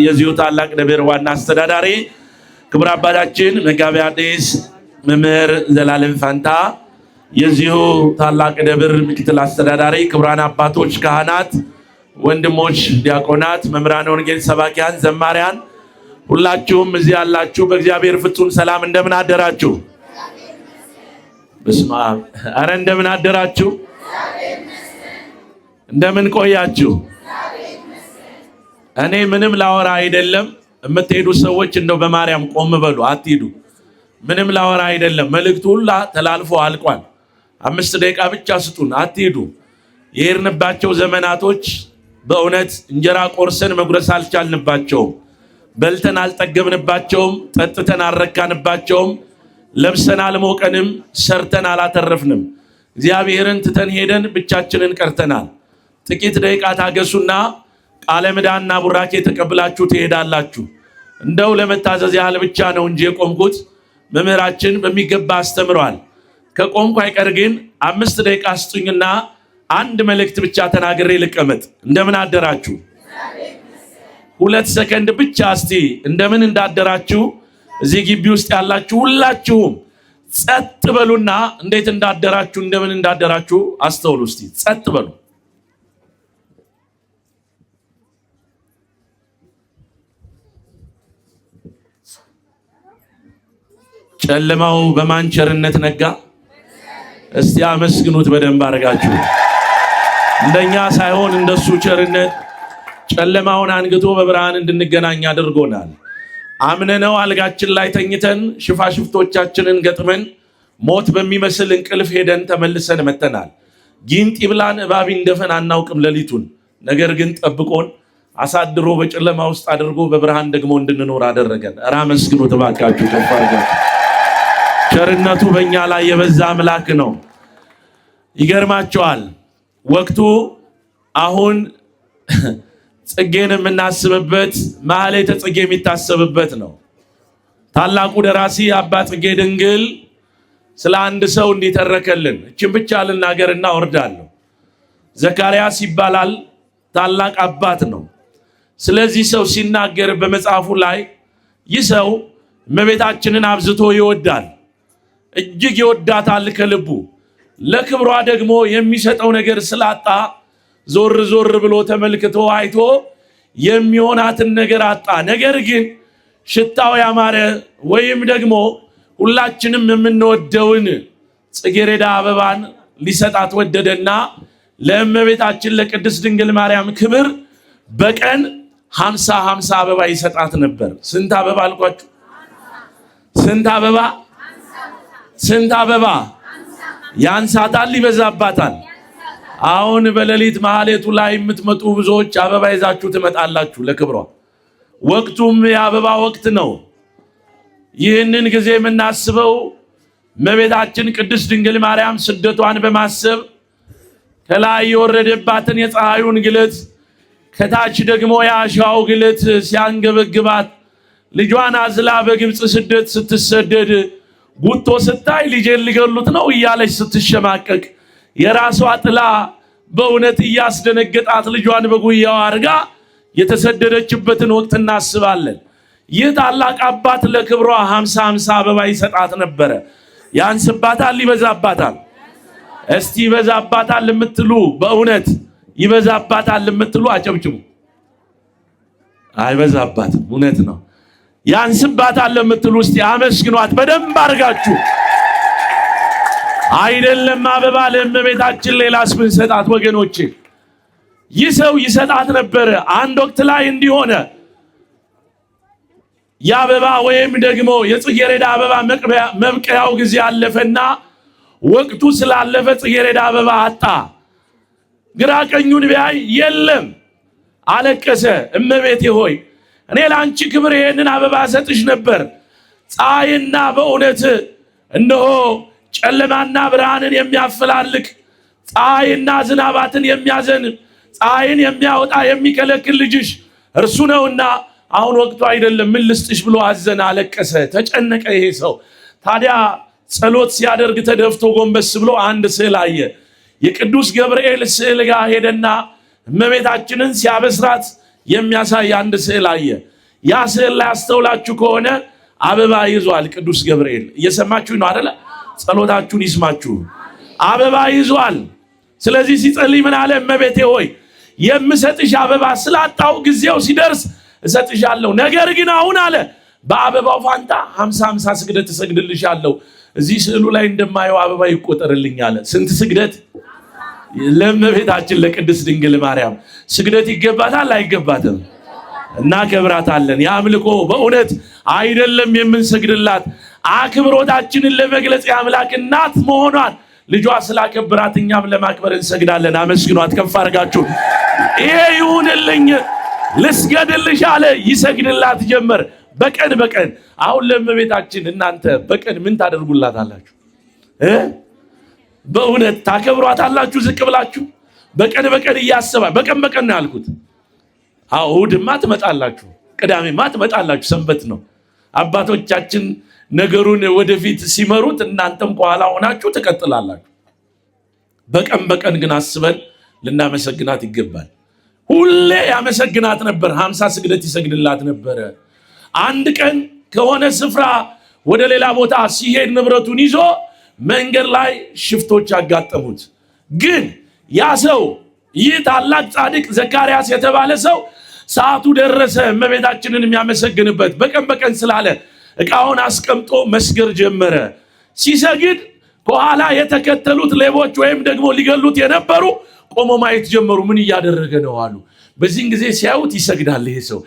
የዚሁ ታላቅ ደብር ዋና አስተዳዳሪ ክቡር አባታችን መጋቤ ሐዲስ መምህር ዘላለም ፋንታ፣ የዚሁ ታላቅ ደብር ምክትል አስተዳዳሪ ክቡራን አባቶች፣ ካህናት፣ ወንድሞች፣ ዲያቆናት፣ መምህራን ወንጌል፣ ሰባኪያን፣ ዘማሪያን ሁላችሁም እዚህ ያላችሁ በእግዚአብሔር ፍጹም ሰላም እንደምን አደራችሁ? በስመ አብ። አረ እንደምን አደራችሁ? እንደምን ቆያችሁ? እኔ ምንም ላወራ አይደለም። የምትሄዱ ሰዎች እንደው በማርያም ቆም በሉ፣ አትሂዱ። ምንም ላወራ አይደለም። መልእክቱ ሁላ ተላልፎ አልቋል። 5 ደቂቃ ብቻ ስጡን፣ አትሂዱ። የሄድንባቸው ዘመናቶች በእውነት እንጀራ ቆርሰን መጉረስ አልቻልንባቸውም። በልተን አልጠገብንባቸውም። ጠጥተን አልረካንባቸውም። ለብሰን አልሞቀንም። ሰርተን አላተረፍንም። እግዚአብሔርን ትተን ሄደን ብቻችንን ቀርተናል። ጥቂት ደቂቃ ታገሱና ቃለ ምዕዳንና ቡራኬ ተቀብላችሁ ትሄዳላችሁ። እንደው ለመታዘዝ ያህል ብቻ ነው እንጂ የቆምኩት። መምህራችን በሚገባ አስተምሯል። ከቆምኩ አይቀር ግን 5 ደቂቃ ስጡኝና አንድ መልእክት ብቻ ተናግሬ ልቀመጥ። እንደምን አደራችሁ? 2 ሰከንድ ብቻ እስቲ እንደምን እንዳደራችሁ እዚህ ግቢ ውስጥ ያላችሁ ሁላችሁም ጸጥ በሉና እንዴት እንዳደራችሁ እንደምን እንዳደራችሁ አስተውሉ። እስቲ ጸጥ በሉ። ጨለማው በማን ቸርነት ነጋ? እስቲ አመስግኑት በደንብ አድርጋችሁ። እንደኛ ሳይሆን እንደሱ ቸርነት ጨለማውን አንግቶ በብርሃን እንድንገናኝ አድርጎናል። አምነነው አልጋችን ላይ ተኝተን ሽፋሽፍቶቻችንን ገጥመን ሞት በሚመስል እንቅልፍ ሄደን ተመልሰን መተናል። ጊንጥ ይብላን እባብ ይንደፈን አናውቅም ሌሊቱን። ነገር ግን ጠብቆን አሳድሮ በጨለማ ውስጥ አድርጎ በብርሃን ደግሞ እንድንኖር አደረገን። ኧረ አመስግኑት እባካችሁ ከፍ አድርጋችሁ። ቸርነቱ በእኛ ላይ የበዛ አምላክ ነው። ይገርማቸዋል። ወቅቱ አሁን ጽጌን የምናስብበት ማህሌተ ጽጌ የሚታሰብበት ነው። ታላቁ ደራሲ አባ ጽጌ ድንግል ስለ አንድ ሰው እንዲተረከልን እችን ብቻ ልናገርና ወርዳለሁ። ዘካርያስ ይባላል። ታላቅ አባት ነው። ስለዚህ ሰው ሲናገር በመጽሐፉ ላይ ይህ ሰው እመቤታችንን አብዝቶ ይወዳል፣ እጅግ ይወዳታል ከልቡ። ለክብሯ ደግሞ የሚሰጠው ነገር ስላጣ ዞር ዞር ብሎ ተመልክቶ አይቶ የሚሆናትን ነገር አጣ። ነገር ግን ሽታው ያማረ ወይም ደግሞ ሁላችንም የምንወደውን ጽጌረዳ አበባን ሊሰጣት ወደደና ለእመቤታችን ለቅድስት ድንግል ማርያም ክብር በቀን 50 አበባ ይሰጣት ነበር። ስንት አበባ አልኳችሁ? ስንት አበባ? ስንት አበባ? ያንሳታል፣ ይበዛባታል። አሁን በሌሊት ማህሌቱ ላይ የምትመጡ ብዙዎች አበባ ይዛችሁ ትመጣላችሁ ለክብሯ። ወቅቱም የአበባ ወቅት ነው። ይህንን ጊዜ የምናስበው እመቤታችን ቅድስት ድንግል ማርያም ስደቷን በማሰብ ከላይ የወረደባትን የፀሐዩን ግለት ከታች ደግሞ የአሸዋው ግለት ሲያንገበግባት ልጇን አዝላ በግብፅ ስደት ስትሰደድ ጉቶ ስታይ ልጄን ሊገሉት ነው እያለች ስትሸማቀቅ የራሷ ጥላ በእውነት እያስደነገጣት ልጇን በጉያዋ አድርጋ የተሰደደችበትን ወቅት እናስባለን። ይህ ታላቅ አባት ለክብሯ 50 አበባ ይሰጣት ነበረ። ያንስባታል፣ ይበዛባታል? እስቲ ይበዛባታል የምትሉ በእውነት ይበዛባታል የምትሉ አጨብጭቡ። አይበዛባትም፣ እውነት ነው። ያንስባታል የምትሉ እስቲ አመስግኗት በደንብ አድርጋችሁ። አይደለም አበባ ለእመቤታችን ሌላስ ብንሰጣት ወገኖቼ። ይህ ሰው ይሰጣት ነበረ። አንድ ወቅት ላይ እንዲሆነ የአበባ ወይም ደግሞ የጽጌረዳ አበባ መብቀያው ጊዜ አለፈና ወቅቱ ስላለፈ ጽጌረዳ አበባ አጣ። ግራ ቀኙን ቢያይ የለም። አለቀሰ። እመቤቴ ሆይ እኔ ለአንቺ ክብር ይሄንን አበባ ሰጥሽ ነበር። ፀሐይና በእውነት እነሆ ጨለማና ብርሃንን የሚያፈላልቅ ፀሐይና ዝናባትን የሚያዘን ፀሐይን የሚያወጣ የሚከለክል ልጅሽ እርሱ ነውና አሁን ወቅቱ አይደለም፣ ምን ልስጥሽ ብሎ አዘነ፣ አለቀሰ፣ ተጨነቀ። ይሄ ሰው ታዲያ ጸሎት ሲያደርግ ተደፍቶ ጎንበስ ብሎ አንድ ስዕል አየ። የቅዱስ ገብርኤል ስዕል ጋር ሄደና እመቤታችንን ሲያበስራት የሚያሳይ አንድ ስዕል አየ። ያ ስዕል ላይ አስተውላችሁ ከሆነ አበባ ይዟል ቅዱስ ገብርኤል። እየሰማችሁ ነው አይደል? ጸሎታችሁን ይስማችሁ። አበባ ይዟል። ስለዚህ ሲጸልይ ምን አለ? እመቤቴ ሆይ የምሰጥሽ አበባ ስላጣው ጊዜው ሲደርስ እሰጥሻለሁ። ነገር ግን አሁን አለ በአበባው ፋንታ 50 ስግደት እሰግድልሻለሁ። እዚህ ስዕሉ ላይ እንደማየው አበባ ይቆጠርልኝ አለ። ስንት ስግደት? ለእመቤታችን ለቅድስት ድንግል ማርያም ስግደት ይገባታል አይገባትም? እናከብራታለን። የአምልኮ በእውነት አይደለም የምንሰግድላት አክብሮታችንን ለመግለጽ የአምላክ እናት መሆኗን ልጇ ስላከብራት እኛም ለማክበር እንሰግዳለን። አመስግኗት ከፍ አድርጋችሁ። ይሄ ይሁንልኝ ልስገድልሽ አለ። ይሰግድላት ጀመር በቀን በቀን። አሁን ለእመቤታችን እናንተ በቀን ምን ታደርጉላታላችሁ? በእውነት ታከብሯታላችሁ? ዝቅ ብላችሁ በቀን በቀን እያሰባ በቀን በቀን ነው ያልኩት። እሑድማ ትመጣላችሁ፣ ቅዳሜማ ትመጣላችሁ፣ ሰንበት ነው። አባቶቻችን ነገሩን ወደፊት ሲመሩት እናንተም ከኋላ ሆናችሁ ትቀጥላላችሁ። በቀን በቀን ግን አስበን ልናመሰግናት ይገባል። ሁሌ ያመሰግናት ነበር። 50 ስግደት ይሰግድላት ነበረ። አንድ ቀን ከሆነ ስፍራ ወደ ሌላ ቦታ ሲሄድ ንብረቱን ይዞ መንገድ ላይ ሽፍቶች ያጋጠሙት። ግን ያ ሰው ይህ ታላቅ ጻድቅ ዘካርያስ የተባለ ሰው ሰዓቱ ደረሰ እመቤታችንን የሚያመሰግንበት። በቀን በቀን ስላለ ዕቃውን አስቀምጦ መስገድ ጀመረ። ሲሰግድ ከኋላ የተከተሉት ሌቦች ወይም ደግሞ ሊገሉት የነበሩ ቆሞ ማየት ጀመሩ። ምን እያደረገ ነው አሉ። በዚህን ጊዜ ሲያዩት ይሰግዳል። ይሄ ሰው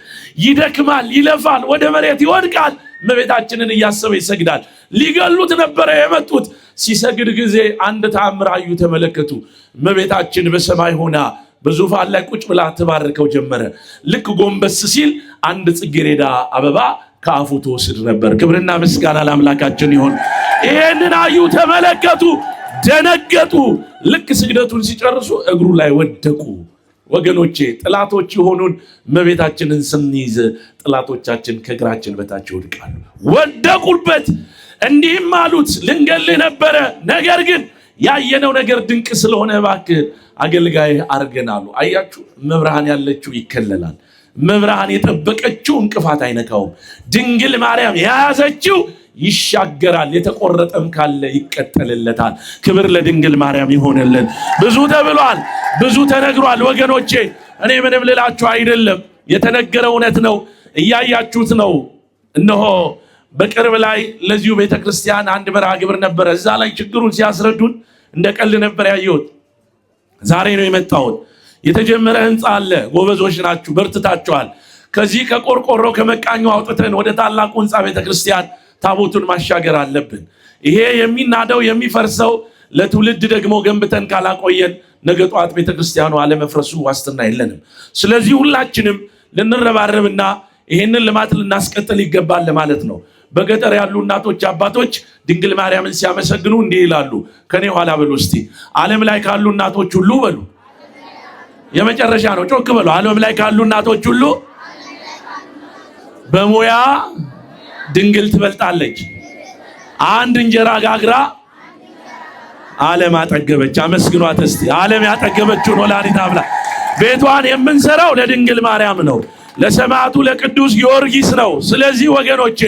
ይደክማል፣ ይለፋል፣ ወደ መሬት ይወድቃል። እመቤታችንን እያሰበ ይሰግዳል። ሊገሉት ነበረ የመጡት። ሲሰግድ ጊዜ አንድ ተአምር አዩ፣ ተመለከቱ። እመቤታችን በሰማይ ሆና በዙፋን ላይ ቁጭ ብላ ትባርከው ጀመረ። ልክ ጎንበስ ሲል አንድ ጽጌረዳ አበባ ከአፉ ትወስድ ነበር። ክብርና ምስጋና ለአምላካችን ይሁን። ይሄንን አዩ፣ ተመለከቱ፣ ደነገጡ። ልክ ስግደቱን ሲጨርሱ እግሩ ላይ ወደቁ። ወገኖቼ ጥላቶች የሆኑን እመቤታችንን ስንይዝ ጥላቶቻችን ከእግራችን በታች ይወድቃሉ። ወደቁበት። እንዲህም አሉት ልንገልህ ነበረ፣ ነገር ግን ያየነው ነገር ድንቅ ስለሆነ እባክህ አገልጋይ አድርገን አሉ። አያችሁ፣ መብርሃን ያለችው ይከለላል። መብርሃን የጠበቀችው እንቅፋት አይነካውም። ድንግል ማርያም የያዘችው ይሻገራል። የተቆረጠም ካለ ይቀጠልለታል። ክብር ለድንግል ማርያም ይሆንልን። ብዙ ተብሏል፣ ብዙ ተነግሯል። ወገኖቼ እኔ ምንም ልላችሁ አይደለም፣ የተነገረ እውነት ነው። እያያችሁት ነው። እነሆ በቅርብ ላይ ለዚሁ ቤተክርስቲያን አንድ መርሃ ግብር ነበረ። እዛ ላይ ችግሩን ሲያስረዱን እንደ ቀልድ ነበር ያየሁት። ዛሬ ነው የመጣሁት። የተጀመረ ህንፃ አለ። ጎበዞች ናችሁ፣ በርትታችኋል። ከዚህ ከቆርቆሮ ከመቃኙ አውጥተን ወደ ታላቁ ህንፃ ቤተክርስቲያን ታቦቱን ማሻገር አለብን። ይሄ የሚናደው የሚፈርሰው ለትውልድ ደግሞ ገንብተን ካላቆየን ነገ ጧት ቤተክርስቲያኑ አለመፍረሱ ዋስትና የለንም። ስለዚህ ሁላችንም ልንረባረብና ይሄንን ልማት ልናስቀጥል ይገባል ለማለት ነው። በገጠር ያሉ እናቶች አባቶች ድንግል ማርያምን ሲያመሰግኑ እንዲህ ይላሉ። ከኔ ኋላ በሉ እስቲ። ዓለም ላይ ካሉ እናቶች ሁሉ በሉ፣ የመጨረሻ ነው፣ ጮክ በሉ። ዓለም ላይ ካሉ እናቶች ሁሉ በሙያ ድንግል ትበልጣለች። አንድ እንጀራ ጋግራ ዓለም አጠገበች። አመስግኗት እስቲ። ዓለም ያጠገበችውን ወላዲተ አምላክ ቤቷን የምንሰራው ለድንግል ማርያም ነው፣ ለሰማዕቱ ለቅዱስ ጊዮርጊስ ነው። ስለዚህ ወገኖቼ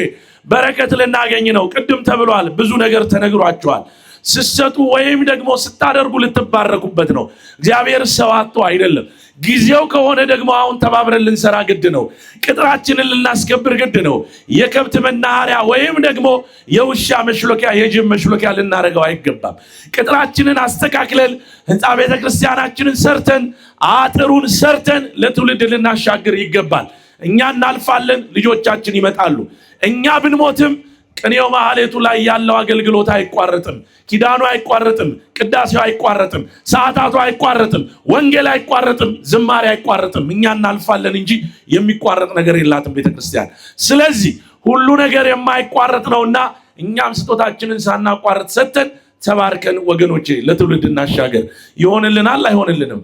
በረከት ልናገኝ ነው። ቅድም ተብሏል፣ ብዙ ነገር ተነግሯቸዋል። ስትሰጡ ወይም ደግሞ ስታደርጉ ልትባረኩበት ነው። እግዚአብሔር ሰው አጥቶ አይደለም። ጊዜው ከሆነ ደግሞ አሁን ተባብረን ልንሰራ ግድ ነው። ቅጥራችንን ልናስከብር ግድ ነው። የከብት መናኸሪያ ወይም ደግሞ የውሻ መሽሎኪያ የጅብ መሽሎኪያ ልናደርገው አይገባም። ቅጥራችንን አስተካክለን ህንፃ ቤተክርስቲያናችንን ሰርተን አጥሩን ሰርተን ለትውልድ ልናሻግር ይገባል። እኛ እናልፋለን፣ ልጆቻችን ይመጣሉ። እኛ ብንሞትም ቅኔው ማህሌቱ ላይ ያለው አገልግሎት አይቋረጥም። ኪዳኑ አይቋረጥም። ቅዳሴው አይቋረጥም። ሰዓታቱ አይቋረጥም። ወንጌል አይቋረጥም። ዝማሬ አይቋረጥም። እኛ እናልፋለን እንጂ የሚቋረጥ ነገር የላትም ቤተክርስቲያን። ስለዚህ ሁሉ ነገር የማይቋረጥ ነውና እኛም ስጦታችንን ሳናቋረጥ ሰጥተን ተባርከን ወገኖቼ ለትውልድ እናሻገር። ይሆንልናል አይሆንልንም?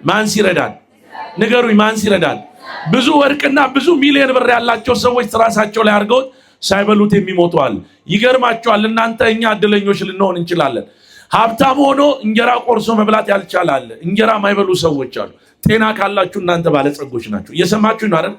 ማን ሲረዳን ንገሩኝ? ማን ሲረዳን? ብዙ ወርቅና ብዙ ሚሊዮን ብር ያላቸው ሰዎች ራሳቸው ላይ አድርገውት ሳይበሉት የሚሞቷል። ይገርማቸዋል። እናንተ እኛ እድለኞች ልንሆን እንችላለን። ሀብታም ሆኖ እንጀራ ቆርሶ መብላት ያልቻላል። እንጀራ ማይበሉ ሰዎች አሉ። ጤና ካላችሁ እናንተ ባለጸጎች ናችሁ። እየሰማችሁ ነው አይደል?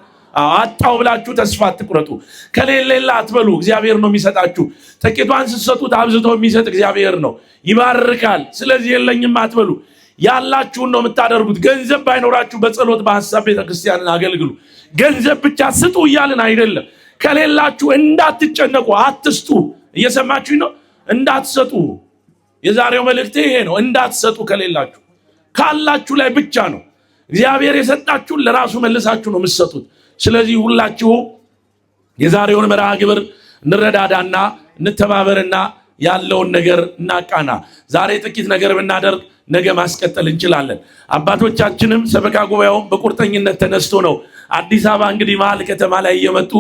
አጣው ብላችሁ ተስፋ አትቁረጡ። ከሌላ አትበሉ። እግዚአብሔር ነው የሚሰጣችሁ። ጥቂቷን ስትሰጡት አብዝቶ የሚሰጥ እግዚአብሔር ነው፣ ይባርካል። ስለዚህ የለኝም አትበሉ። ያላችሁን ነው የምታደርጉት። ገንዘብ ባይኖራችሁ በጸሎት በሐሳብ ቤተክርስቲያንን አገልግሉ። ገንዘብ ብቻ ስጡ እያልን አይደለም። ከሌላችሁ እንዳትጨነቁ፣ አትስጡ። እየሰማችሁ ነው? እንዳትሰጡ። የዛሬው መልእክቴ ይሄ ነው። እንዳትሰጡ ከሌላችሁ፣ ካላችሁ ላይ ብቻ ነው። እግዚአብሔር የሰጣችሁን ለራሱ መልሳችሁ ነው የምትሰጡት። ስለዚህ ሁላችሁ የዛሬውን መርሃ ግብር እንረዳዳና እንተባበርና ያለውን ነገር እናቃና። ዛሬ ጥቂት ነገር ብናደርግ ነገ ማስቀጠል እንችላለን። አባቶቻችንም ሰበካ ጉባኤውም በቁርጠኝነት ተነስቶ ነው አዲስ አበባ እንግዲህ መሀል ከተማ ላይ እየመጡ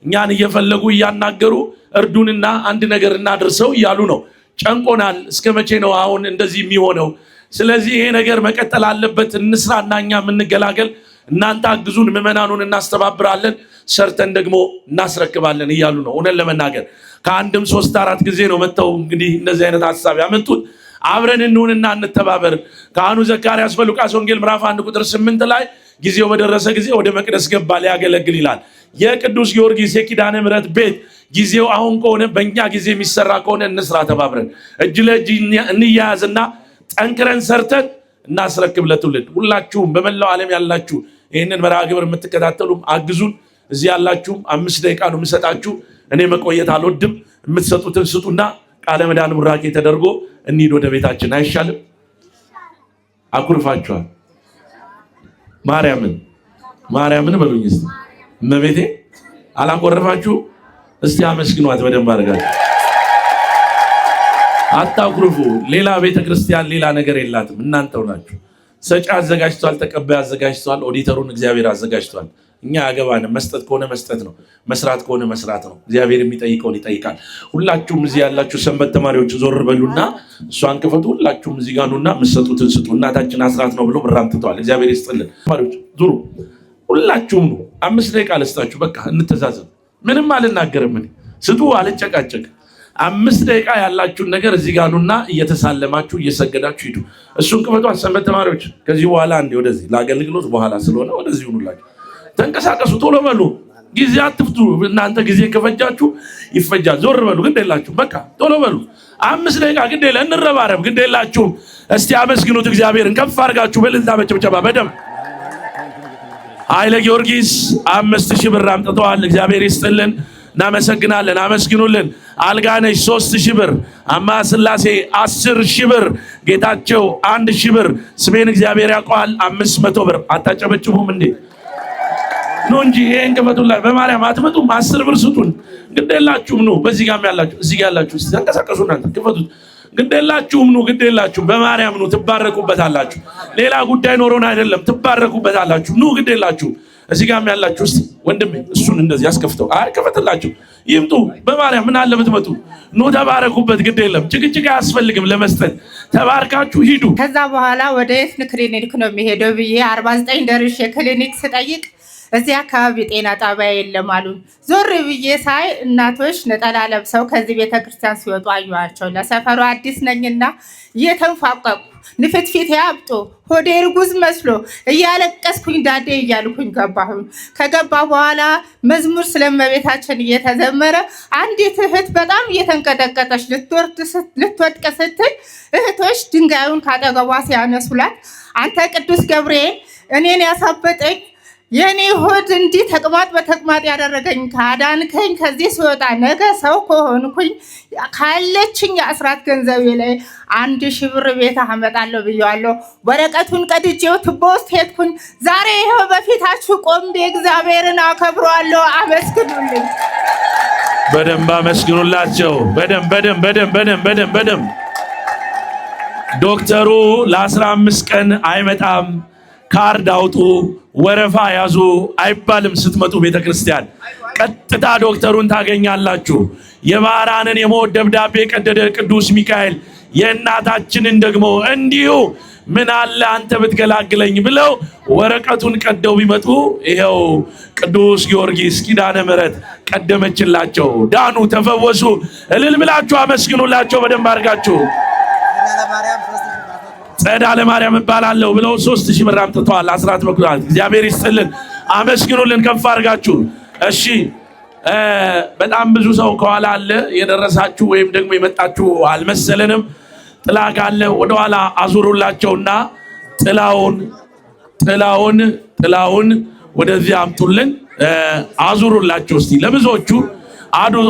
እኛን እየፈለጉ እያናገሩ እርዱንና አንድ ነገር እናድርሰው እያሉ ነው። ጨንቆናል። እስከ መቼ ነው አሁን እንደዚህ የሚሆነው? ስለዚህ ይሄ ነገር መቀጠል አለበት። እንስራና እኛ የምንገላገል፣ እናንተ አግዙን፣ ምዕመናኑን እናስተባብራለን፣ ሰርተን ደግሞ እናስረክባለን እያሉ ነው። እውነት ለመናገር ከአንድም 3-4 ጊዜ ነው መጥተው እንግዲህ እንደዚህ አይነት ሐሳብ ያመጡት። አብረን እንሁንና እንተባበር። ካህኑ ዘካርያስ በሉቃስ ወንጌል ምዕራፍ 1 ቁጥር 8 ላይ ጊዜው በደረሰ ጊዜ ወደ መቅደስ ገባ ሊያገለግል ይላል። የቅዱስ ጊዮርጊስ የኪዳነ ምሕረት ቤት ጊዜው አሁን ከሆነ በእኛ ጊዜ የሚሰራ ከሆነ እንስራ፣ ተባብረን እጅ ለእጅ እንያያዝና ጠንክረን ሰርተን እናስረክብ ለትውልድ። ሁላችሁም በመላው ዓለም ያላችሁ ይህንን መርሃ ግብር የምትከታተሉም አግዙን። እዚህ ያላችሁም 5 ደቂቃ ነው የምሰጣችሁ። እኔ መቆየት አልወድም። የምትሰጡትን ስጡና ቃለ ምዕዳን ቡራኬ ተደርጎ እንሂድ ወደ ቤታችን። አይሻልም? አኩርፋችኋል። ማርያምን በሉኝ እስቲ። እመቤቴ አላቆረፋችሁ? እስቲ አመስግኗት በደንብ አድርጋችሁ። አታኩርፉ። ሌላ ቤተክርስቲያን ሌላ ነገር የላትም። እናንተው ናችሁ። ሰጪ አዘጋጅቷል፣ ተቀባይ አዘጋጅቷል፣ ኦዲተሩን እግዚአብሔር አዘጋጅቷል። እኛ ያገባንም መስጠት ከሆነ መስጠት ነው፣ መስራት ከሆነ መስራት ነው። እግዚአብሔር የሚጠይቀውን ይጠይቃል። ሁላችሁም እዚህ ያላችሁ ሰንበት ተማሪዎች ዞር በሉና እሷን ክፈቱ። ሁላችሁም እዚህ ጋር ኑና የምትሰጡትን ስጡ። እናታችን አስራት ነው ብሎ ብር አምጥተዋል። እግዚአብሔር ይስጥልን። ተማሪዎች ዙሩ። ሁላችሁም ነው 5 ደቂቃ ልስጣችሁ። በቃ እንተዛዘብ። ምንም አልናገርም። ስጡ፣ አልጨቃጨቅ። 5 ደቂቃ ያላችሁን ነገር እዚህ ጋር ኑና እየተሳለማችሁ እየሰገዳችሁ ሂዱ። እሱን ክፈቱ። ሰንበት ተማሪዎች ከዚህ በኋላ እንደ ወደዚህ ለአገልግሎት በኋላ ስለሆነ ወደዚህ ሁኑላችሁ። ተንቀሳቀሱ፣ ቶሎ በሉ። ጊዜ አትፍቱ። እናንተ ጊዜ ከፈጃችሁ ይፈጃል። ዞር በሉ፣ ግድ የላችሁም። በቃ ቶሎ በሉ። 5 ደቂቃ ግድ የለ፣ እንረባረብ፣ ግድ የላችሁም። እስቲ አመስግኑት እግዚአብሔርን ከፍ አድርጋችሁ በእልልታ በጭብጨባ በደም ኃይለ ጊዮርጊስ 5000 ብር አምጥተዋል። እግዚአብሔር ይስጥልን፣ እናመሰግናለን። አመስግኑልን። አልጋነሽ 3000 ብር፣ አማ ስላሴ 10000 ብር፣ ጌታቸው 1000 ብር፣ ስሜን እግዚአብሔር ያውቀዋል 500 ብር። አታጨበጭቡም እንዴ? ነው እንጂ ይሄን ክፈቱላችሁ። በማርያም አትመጡም? 10 ብር ስጡን። ግዴላችሁም ነው። በዚህ ጋርም ያላችሁ እዚህ ጋር ያላችሁ እስቲ ተንቀሳቀሱ። እናንተ ክፈቱት። ግዴላችሁም ነው። ግዴላችሁ በማርያም ነው። ትባረኩበታላችሁ። ሌላ ጉዳይ ኖሮን አይደለም። ትባረኩበታላችሁ። ነው ግዴላችሁ። እዚህ ጋርም ያላችሁ እስቲ ወንድሜ እሱን እንደዚህ ያስከፍተው። አይ ክፈትላችሁ። ይምጡ። በማርያም ምን አለ ብትመጡ። ነው ተባረኩበት። ግድ የለም። ጭቅጭቅ አያስፈልግም። ለመስጠት ተባርካችሁ ሂዱ። ከዛ በኋላ ወደ የት ክሊኒክ ነው የሚሄደው ብዬ 49 ደርሼ ክሊኒክ ስጠይቅ እዚህ አካባቢ ጤና ጣቢያ የለም አሉ። ዞር ብዬ ሳይ እናቶች ነጠላ ለብሰው ከዚህ ቤተክርስቲያን ሲወጡ አዩዋቸው። ለሰፈሩ አዲስ ነኝና እየተንፏቀቁ ንፍትፊት ያብጦ ሆዴ እርጉዝ መስሎ እያለቀስኩኝ ዳዴ እያልኩኝ ገባሁኝ። ከገባ በኋላ መዝሙር ስለመቤታችን እየተዘመረ አንዲት እህት በጣም እየተንቀጠቀጠች ልትወድቅ ስትል እህቶች ድንጋዩን ካጠገቧ ሲያነሱላት አንተ ቅዱስ ገብርኤል እኔን ያሳበጠኝ የኔ ሆድ እንዲህ ተቅማጥ በተቅማጥ ያደረገኝ ካዳንከኝ ከዚህ ስወጣ ነገ ሰው ከሆንኩኝ ካለችኝ የአስራት ገንዘቤ ላይ 1000 ብር ቤት አመጣለሁ ብያለሁ። ወረቀቱን ቀድጄው ቱቦ ውስጥ ሄድኩኝ። ዛሬ ይኸው በፊታችሁ ቆሜ እግዚአብሔርን አከብረዋለሁ። አመስግኑልኝ። በደንብ አመስግኑላቸው። በደንብ ዶክተሩ ለ15 ቀን አይመጣም። ካርድ አውጡ፣ ወረፋ ያዙ አይባልም። ስትመጡ ቤተክርስቲያን ቀጥታ ዶክተሩን ታገኛላችሁ። የማራንን የሞት ደብዳቤ ቀደደ ቅዱስ ሚካኤል የእናታችንን ደግሞ እንዲሁ ምን አለ አንተ ብትገላግለኝ ብለው ወረቀቱን ቀደው ቢመጡ ይሄው ቅዱስ ጊዮርጊስ ኪዳነ ምሕረት ቀደመችላቸው። ዳኑ፣ ተፈወሱ። እልል ብላችሁ አመስግኑላቸው በደንብ አድርጋችሁ። ጸዳለ ማርያም እባላለሁ ብለው 3000 ብር አምጥተዋል። አስራት በኩራት እግዚአብሔር ይስጥልን። አመስግኑልን ከፍ አድርጋችሁ። እሺ በጣም ብዙ ሰው ከኋላ አለ። የደረሳችሁ ወይም ደግሞ የመጣችሁ አልመሰለንም። ጥላ ካለ ወደ ኋላ አዙሩላቸውና ጥላውን ወደዚህ አምጡልን። አዙሩላቸው እስቲ ለብዙዎቹ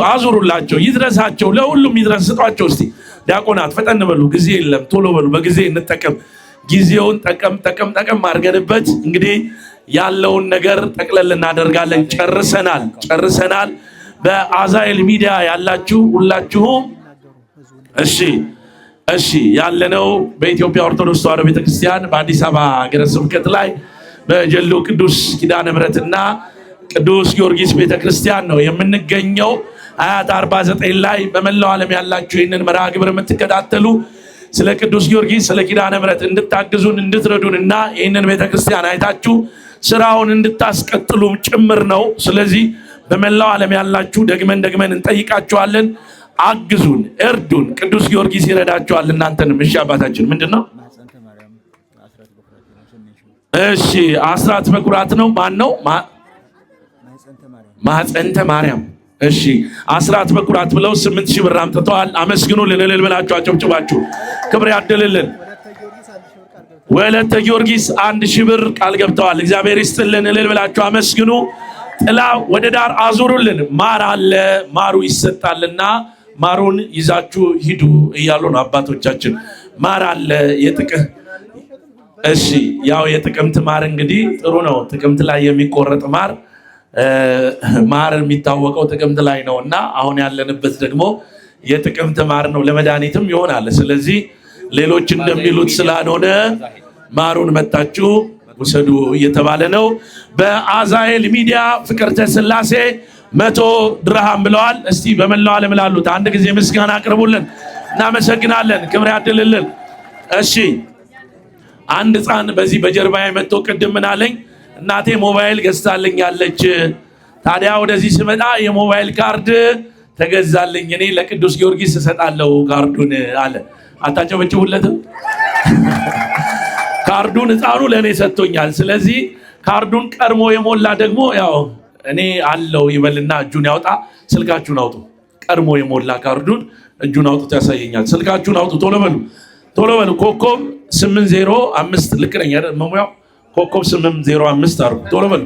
አዙሩላቸው። ይድረሳቸው፣ ለሁሉም ይድረስ። ስጧቸው እስቲ ዲያቆናት ፈጠን በሉ፣ ጊዜ የለም፣ ቶሎ በሉ። በጊዜ እንጠቀም። ጊዜውን ጠቀም አድርገንበት እንግዲህ ያለውን ነገር ጠቅለል እናደርጋለን። ጨርሰናል። በአዛኤል ሚዲያ ያላችሁ ሁላችሁም እሺ ያለነው በኢትዮጵያ ኦርቶዶክስ ተዋሕዶ ቤተክርስቲያን በአዲስ አበባ ሀገረ ስብከት ላይ በጀሎ ቅዱስ ኪዳነ ምሕረትና ቅዱስ ጊዮርጊስ ቤተክርስቲያን ነው የምንገኘው። አያት 49 ላይ በመላው ዓለም ያላችሁ ይህንን መርሃ ግብር የምትከታተሉ ስለ ቅዱስ ጊዮርጊስ ስለ ኪዳነ ምሕረት እንድታግዙን እንድትረዱንና ይህንን ቤተክርስቲያን አይታችሁ ስራውን እንድታስቀጥሉም ጭምር ነው። ስለዚህ በመላው ዓለም ያላችሁ ደግመን እንጠይቃችኋለን። አግዙን፣ እርዱን። ቅዱስ ጊዮርጊስ ይረዳችኋል እናንተንም። እሺ አባታችን ምንድነው? እሺ አስራት በኩራት ነው። ማን ነው? ማህፀንተ ማርያም። እሺ አስራት በኩራት ብለው 8000 ብር አምጥተዋል። አመስግኑ። ለለል ብላችሁ አጨብጭባችሁ ክብር ያደልልን። ወለተ ጊዮርጊስ 1000 ብር ቃል ገብተዋል። እግዚአብሔር ይስጥልን። ለለል ብላችሁ አመስግኑ። ጥላ ወደ ዳር አዙሩልን። ማር አለ፣ ማሩ ይሰጣልና ማሩን ይዛችሁ ሂዱ እያሉ ነው አባቶቻችን። ማር አለ እሺ ያው የጥቅምት ማር እንግዲህ ጥሩ ነው። ጥቅምት ላይ የሚቆረጥ ማር የሚታወቀው ጥቅምት ላይ ነውና አሁን ያለንበት ደግሞ የጥቅምት ማር ነው። ለመድኃኒትም ይሆናል። ስለዚህ ሌሎች እንደሚሉት ስላልሆነ ማሩን መጣችሁ ውሰዱ እየተባለ ነው። በአዛኤል ሚዲያ ፍቅርተ ሥላሴ 100 ድርሃም ብለዋል። እስቲ በመላው ዓለም ላሉት አንድ ጊዜ ምስጋና አቅርቡልን። እናመሰግናለን። ክብር ያድልልን። እሺ አንድ ሕፃን በዚህ በጀርባዬ መጥቶ ቅድም ምን አለኝ? እናቴ ሞባይል ገዝታልኛለች። ታዲያ ወደዚህ ስመጣ የሞባይል ካርድ ተገዛልኝ፣ እኔ ለቅዱስ ጊዮርጊስ እሰጣለሁ ካርዱን አለ። አታጨበጭቡለትም? ካርዱን ሕፃኑ ለእኔ ሰጥቶኛል። ስለዚህ ካርዱን ቀድሞ የሞላ ደግሞ ያው እኔ አለው ይበልና እጁን ያውጣ። ስልካችሁን አውጡ። ቀድሞ የሞላ ካርዱን እጁን አውጥቶ ያሳየኛል። ስልካችሁን አውጡ። ቶሎ በሉ። ኮከብ 805 ልክ ነኝ አይደል? መሙያው ኮከብ 805 አርጉ። ቶሎ በሉ።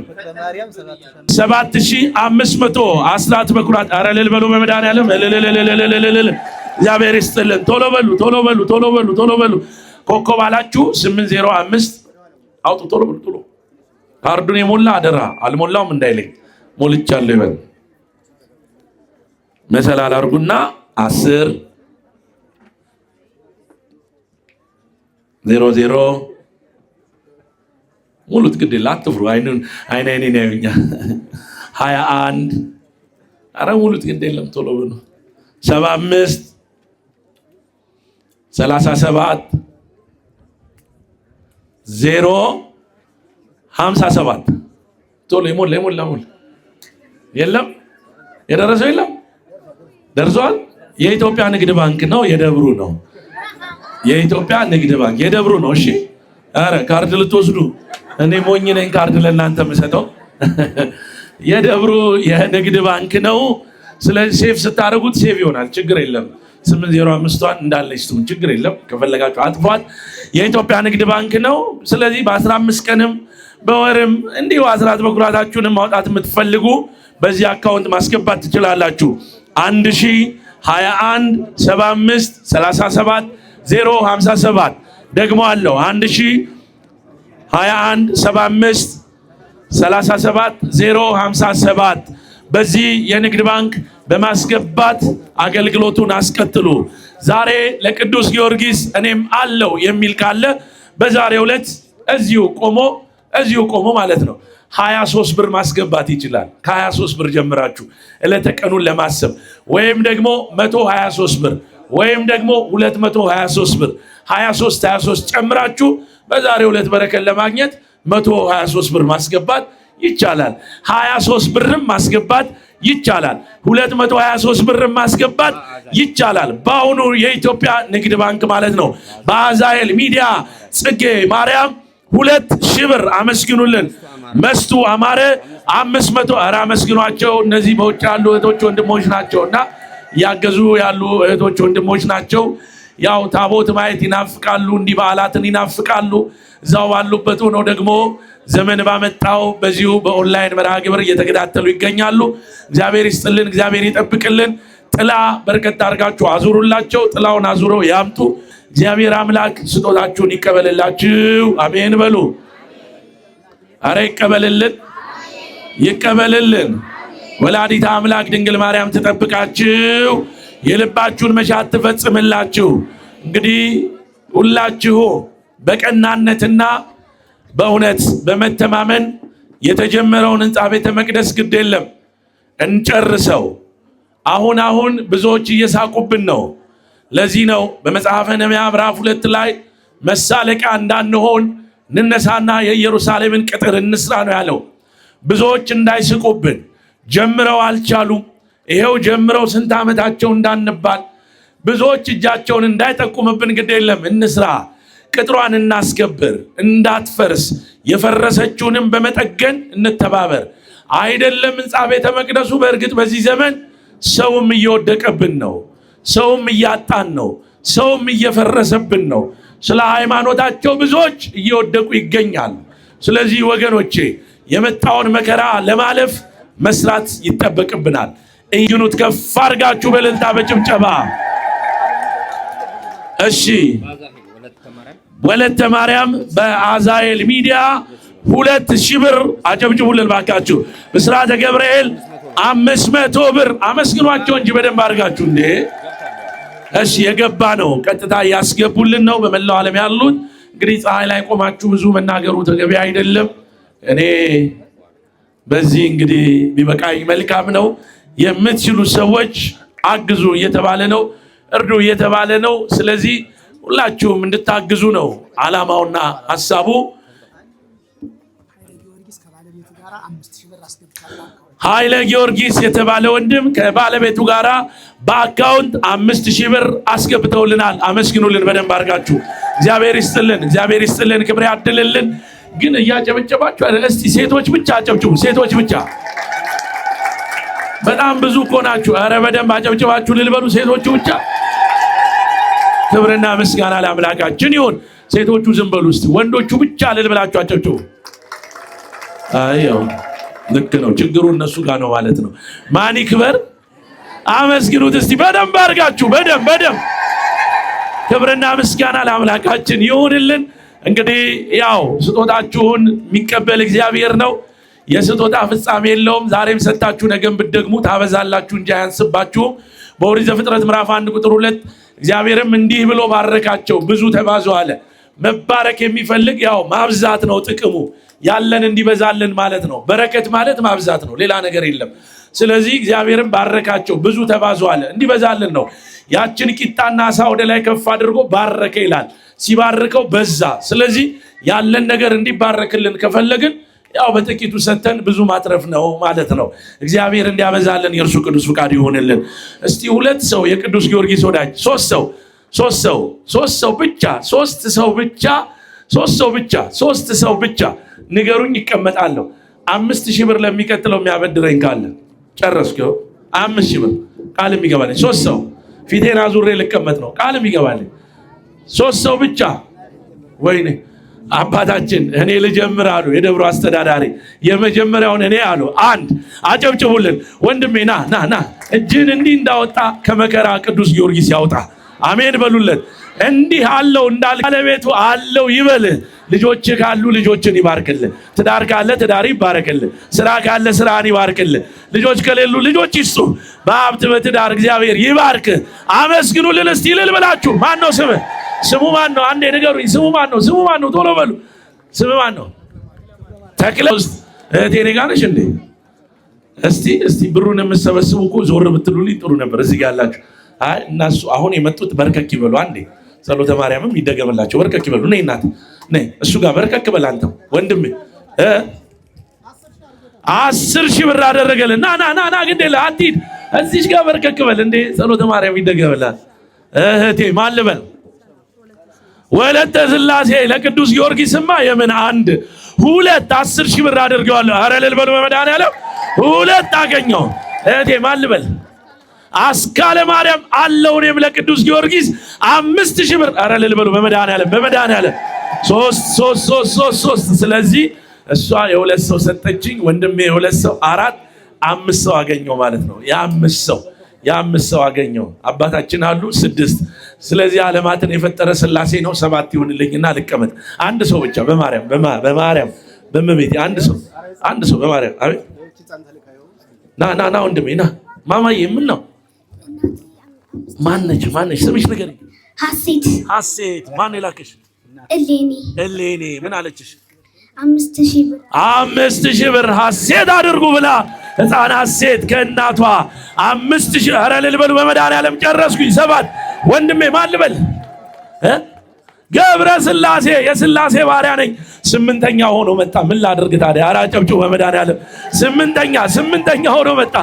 7500 አስራት በኩራት። ኧረ እልል በሉ በመድኃኒዓለም እልል። እግዚአብሔር ይስጥልን። ቶሎ በሉ። ኮከብ አላችሁ 805 አውጡ። ቶሎ በሉ። ካርዱን የሞላ አደራ፣ አልሞላውም እንዳይለኝ። ሞልቻለሁ ይበል። መሰላል አርጉና 10 00 ሙሉት። ግዴላ አትፍሩ። አይኔን ያዩኛል። 21 አረ ሙሉት ግዴለም። ቶሎ ብሎ 75 37 057 ቶሎ ይሞላ። የለም የደረሰው የለም። ደርሷል። የኢትዮጵያ ንግድ ባንክ ነው። የደብሩ ነው። የኢትዮጵያ ንግድ ባንክ የደብሩ ነው። እሺ አረ ካርድ ልትወስዱ? እኔ ሞኝ ነኝ ካርድ ለእናንተ የምሰጠው። የደብሩ የንግድ ባንክ ነው። ስለዚህ ሴፍ ስታደርጉት ሴፍ ይሆናል። ችግር የለም። 805ቷን እንዳለች ትሁን፣ ችግር የለም። ከፈለጋችሁ አጥፏት። የኢትዮጵያ ንግድ ባንክ ነው። ስለዚህ በ15 ቀንም በወርም እንዲሁ አስራት በኩራታችሁንም ማውጣት የምትፈልጉ በዚህ አካውንት ማስገባት ትችላላችሁ። 1021 75 37 057 ደግሞ አለው 1021 75 37 057 በዚህ የንግድ ባንክ በማስገባት አገልግሎቱን አስቀጥሉ። ዛሬ ለቅዱስ ጊዮርጊስ እኔም አለው የሚል ካለ በዛሬው ዕለት እዚሁ ቆሞ ማለት ነው 23 ብር ማስገባት ይችላል። ከ23 ብር ጀምራችሁ ዕለተ ቀኑን ለማሰብ ወይም ደግሞ 123 ብር ወይም ደግሞ 223 ብር 23 ጨምራችሁ በዛሬው ዕለት በረከት ለማግኘት 123 ብር ማስገባት ይቻላል። 23 ብርም ማስገባት ይቻላል። 223 ብር ማስገባት ይቻላል። በአሁኑ የኢትዮጵያ ንግድ ባንክ ማለት ነው። በአዛኤል ሚዲያ ጽጌ ማርያም 2000 ብር አመስግኑልን። መስቱ አማረ 500 ኧረ አመስግኗቸው። እነዚህ በውጭ ያሉ እህቶች ወንድሞች ናቸውና ያገዙ ያሉ እህቶች ወንድሞች ናቸው። ያው ታቦት ማየት ይናፍቃሉ፣ እንዲህ በዓላትን ይናፍቃሉ። እዛው ባሉበት ሆነው ደግሞ ዘመን ባመጣው በዚሁ በኦንላይን መርሃ ግብር እየተከታተሉ ይገኛሉ። እግዚአብሔር ይስጥልን፣ እግዚአብሔር ይጠብቅልን። ጥላ በርከት አድርጋችሁ አዙሩላቸው። ጥላውን አዙረው ያምጡ። እግዚአብሔር አምላክ ስጦታችሁን ይቀበልላችሁ። አሜን በሉ። አረ ይቀበልልን፣ ይቀበልልን። ወላዲተ አምላክ ድንግል ማርያም ትጠብቃችሁ፣ የልባችሁን መሻት ትፈጽምላችሁ። እንግዲህ ሁላችሁ በቀናነትና በእውነት በመተማመን የተጀመረውን ሕንፃ ቤተ መቅደስ ግድ የለም እንጨርሰው። አሁን ብዙዎች እየሳቁብን ነው። ለዚህ ነው በመጽሐፈ ነህምያ ምዕራፍ 2 ላይ መሳለቂያ እንዳንሆን እንነሳና የኢየሩሳሌምን ቅጥር እንስራ ነው ያለው። ብዙዎች እንዳይስቁብን ጀምረው አልቻሉም። ይሄው ጀምረው ስንት ዓመታቸው እንዳንባል ብዙዎች እጃቸውን እንዳይጠቁምብን ግድ የለም እንስራ፣ ቅጥሯን እናስከብር፣ እንዳትፈርስ የፈረሰችውንም በመጠገን እንተባበር። አይደለም ሕንፃ ቤተ መቅደሱ። በእርግጥ በዚህ ዘመን ሰውም እየወደቀብን ነው፣ ሰውም እያጣን ነው፣ ሰውም እየፈረሰብን ነው። ስለ ሃይማኖታቸው ብዙዎች እየወደቁ ይገኛሉ። ስለዚህ ወገኖቼ የመጣውን መከራ ለማለፍ መስራት ይጠበቅብናል። እዩኑት ከፍ አድርጋችሁ በእልልታ በጭብጨባ እሺ። ወለተ ማርያም በአዛኤል ሚዲያ 2000 ብር አጨብጭቡልን ባካችሁ። ብስራተ ገብርኤል 500 ብር አመስግኗቸው እንጂ በደንብ አድርጋችሁ እንዴ። እሺ የገባ ነው ቀጥታ ያስገቡልን ነው። በመላው ዓለም ያሉት እንግዲህ ፀሐይ ላይ ቆማችሁ ብዙ መናገሩ ተገቢ አይደለም። እኔ በዚህ እንግዲህ ቢበቃኝ መልካም ነው። የምትችሉ ሰዎች አግዙ እየተባለ ነው፣ እርዱ እየተባለ ነው። ስለዚህ ሁላችሁም እንድታግዙ ነው ዓላማውና ሐሳቡ። ኃይለ ጊዮርጊስ የተባለ ወንድም ከባለቤቱ ጋራ በአካውንት 5000 ብር አስገብተውልናል። አመስግኑልን በደንብ አድርጋችሁ። እግዚአብሔር ይስጥልን፣ እግዚአብሔር ይስጥልን፣ ክብር ያድልልን። ግን እያጨበጨባችሁ እስቲ ሴቶች ብቻ አጨብጭቡ፣ ሴቶች ብቻ። በጣም ብዙ እኮ ናችሁ። ኧረ በደንብ አጨብጭባችሁ ልልበሉ ሴቶቹ ብቻ። ክብርና ምስጋና ለአምላካችን ይሁን። ሴቶቹ ዝም በሉ እስቲ፣ ወንዶቹ ብቻ ልልበላችሁ አጨብጭቡ። አየው ልክ ነው። ችግሩ እነሱ ጋር ነው ማለት ነው። ማን ይክበር? አመስግኑት እስቲ በደንብ አድርጋችሁ፣ በደንብ ክብርና ምስጋና ለአምላካችን ይሁንልን። እንግዲህ ያው ስጦታችሁን የሚቀበል እግዚአብሔር ነው። የስጦታ ፍጻሜ የለውም። ዛሬም ሰጣችሁ ነገም ብትደግሙ ታበዛላችሁ እንጂ አያንስባችሁም። በኦሪት ዘፍጥረት ምዕራፍ 1 ቁጥር 2 እግዚአብሔርም እንዲህ ብሎ ባረካቸው፣ ብዙ ተባዙ አለ። መባረክ የሚፈልግ ያው ማብዛት ነው ጥቅሙ። ያለን እንዲበዛልን ማለት ነው። በረከት ማለት ማብዛት ነው፣ ሌላ ነገር የለም። ስለዚህ እግዚአብሔርም ባረካቸው፣ ብዙ ተባዙ አለ፣ እንዲበዛልን ነው። ያችን ቂጣና ዓሣ ወደ ላይ ከፍ አድርጎ ባረከ ይላል። ሲባርከው በዛ። ስለዚህ ያለን ነገር እንዲባረክልን ከፈለግን ያው በጥቂቱ ሰተን ብዙ ማትረፍ ነው ማለት ነው። እግዚአብሔር እንዲያበዛልን የእርሱ ቅዱስ ፍቃድ ይሆንልን። እስቲ 2 ሰው የቅዱስ ጊዮርጊስ ወዳጅ 3 ሰው ብቻ ንገሩኝ፣ ይቀመጣለሁ። 5000 ብር ለሚቀጥለው የሚያበድረኝ ካለ ጨረስኩ። 5000 ብር ቃል የሚገባልኝ 3 ሰው ፊቴን አዙሬ ልቀመጥ ነው። ቃል የሚገባልኝ 3 ሰው ብቻ። ወይኔ አባታችን እኔ ልጀምር አሉ የደብሩ አስተዳዳሪ። የመጀመሪያውን እኔ አሉ። 1 አጨብጭቡልን። ወንድሜ ና እጅን እንዲህ እንዳወጣ ከመከራ ቅዱስ ጊዮርጊስ ያውጣ። አሜን በሉለት። እንዲህ አለው እንዳለ ባለቤቱ አለው ይበልህ። ልጆች ካሉ ልጆችን ይባርክልህ። ትዳር ካለ ትዳር ይባረክልህ። ስራ ካለ ስራን ይባርክልህ። ልጆች ከሌሉ ልጆች ይስጡ። በሀብት በትዳር እግዚአብሔር ይባርክ። አመስግኑልን እስቲ እልል ብላችሁ። ማን ነው ስምህ? ስሙ ማን ነው? አንዴ ንገሩኝ። ስሙ ማን ነው? ቶሎ በሉ። ስሙ ማን ነው? ተክለ ውስጥ እህቴ እኔ ጋር ነሽ እንዴ? እስቲ ብሩን የምትሰበስቡ እኮ ዞር ብትሉልኝ ጥሩ ነበር። እዚህ ጋር ያላችሁ አይ እነሱ አሁን የመጡት በርከክ ይበሉ። አንዴ ጸሎተ ማርያምም ይደገምላቸው። በርከክ ይበሉ። ነይ እናት ነይ፣ እሱ ጋር በርከክ በል። አንተም ወንድሜ 10,000 ብር አደረገልን። ና ግዴለ አትሂድ፣ እዚች ጋር በርከክ በል እንዴ። ጸሎተ ማርያም ይደገምላል። እህቴ ማን ልበል? ወለተ ስላሴ ለቅዱስ ጊዮርጊስማ የምን 1 2 10,000 ብር አድርገዋለሁ። ኧረ እልል በሉ በመድኃኒዓለም 2 አገኘው። እህቴ ማን ልበል? አስካለ ማርያም አለው። እኔም ለቅዱስ ጊዮርጊስ 5,000 ብር። ኧረ እልል በሉ በመድኃኒዓለም 3 ስለዚህ እሷ የ2 ሰው ሰጠችኝ፣ ወንድሜ የ2 ሰው 4 5 ሰው አገኘው ማለት ነው። የ5 ሰው አገኘው። አባታችን አሉ 6። ስለዚህ ዓለማትን የፈጠረ ስላሴ ነው። 7 ይሁንልኝና ልቀመጥ። አንድ ሰው ብቻ በማርያም በመቤቴ አንድ ሰው በማርያም አቤት። ና ወንድሜ ና። ማማዬ ምን ነው? ማነች ስምሽ ንገሪኝ። ሐሴት። ማን የላከሽ? እሌኒ። ምን አለችሽ? 5,000 ብር ሐሴት አድርጉ ብላ ሕፃን ሐሴት ከእናቷ 5,000። ኧረ እልል በሉ በመድኃኒዓለም ጨረስኩኝ። 7 ወንድሜ ማን ልበል? ገብረ ስላሴ የስላሴ ባሪያ ነኝ። 8ኛ ሆኖ መጣ። ምን ላድርግ ታዲያ? ኧረ አጨብጭቡ በመድኃኒዓለም 8ኛ ሆኖ መጣ።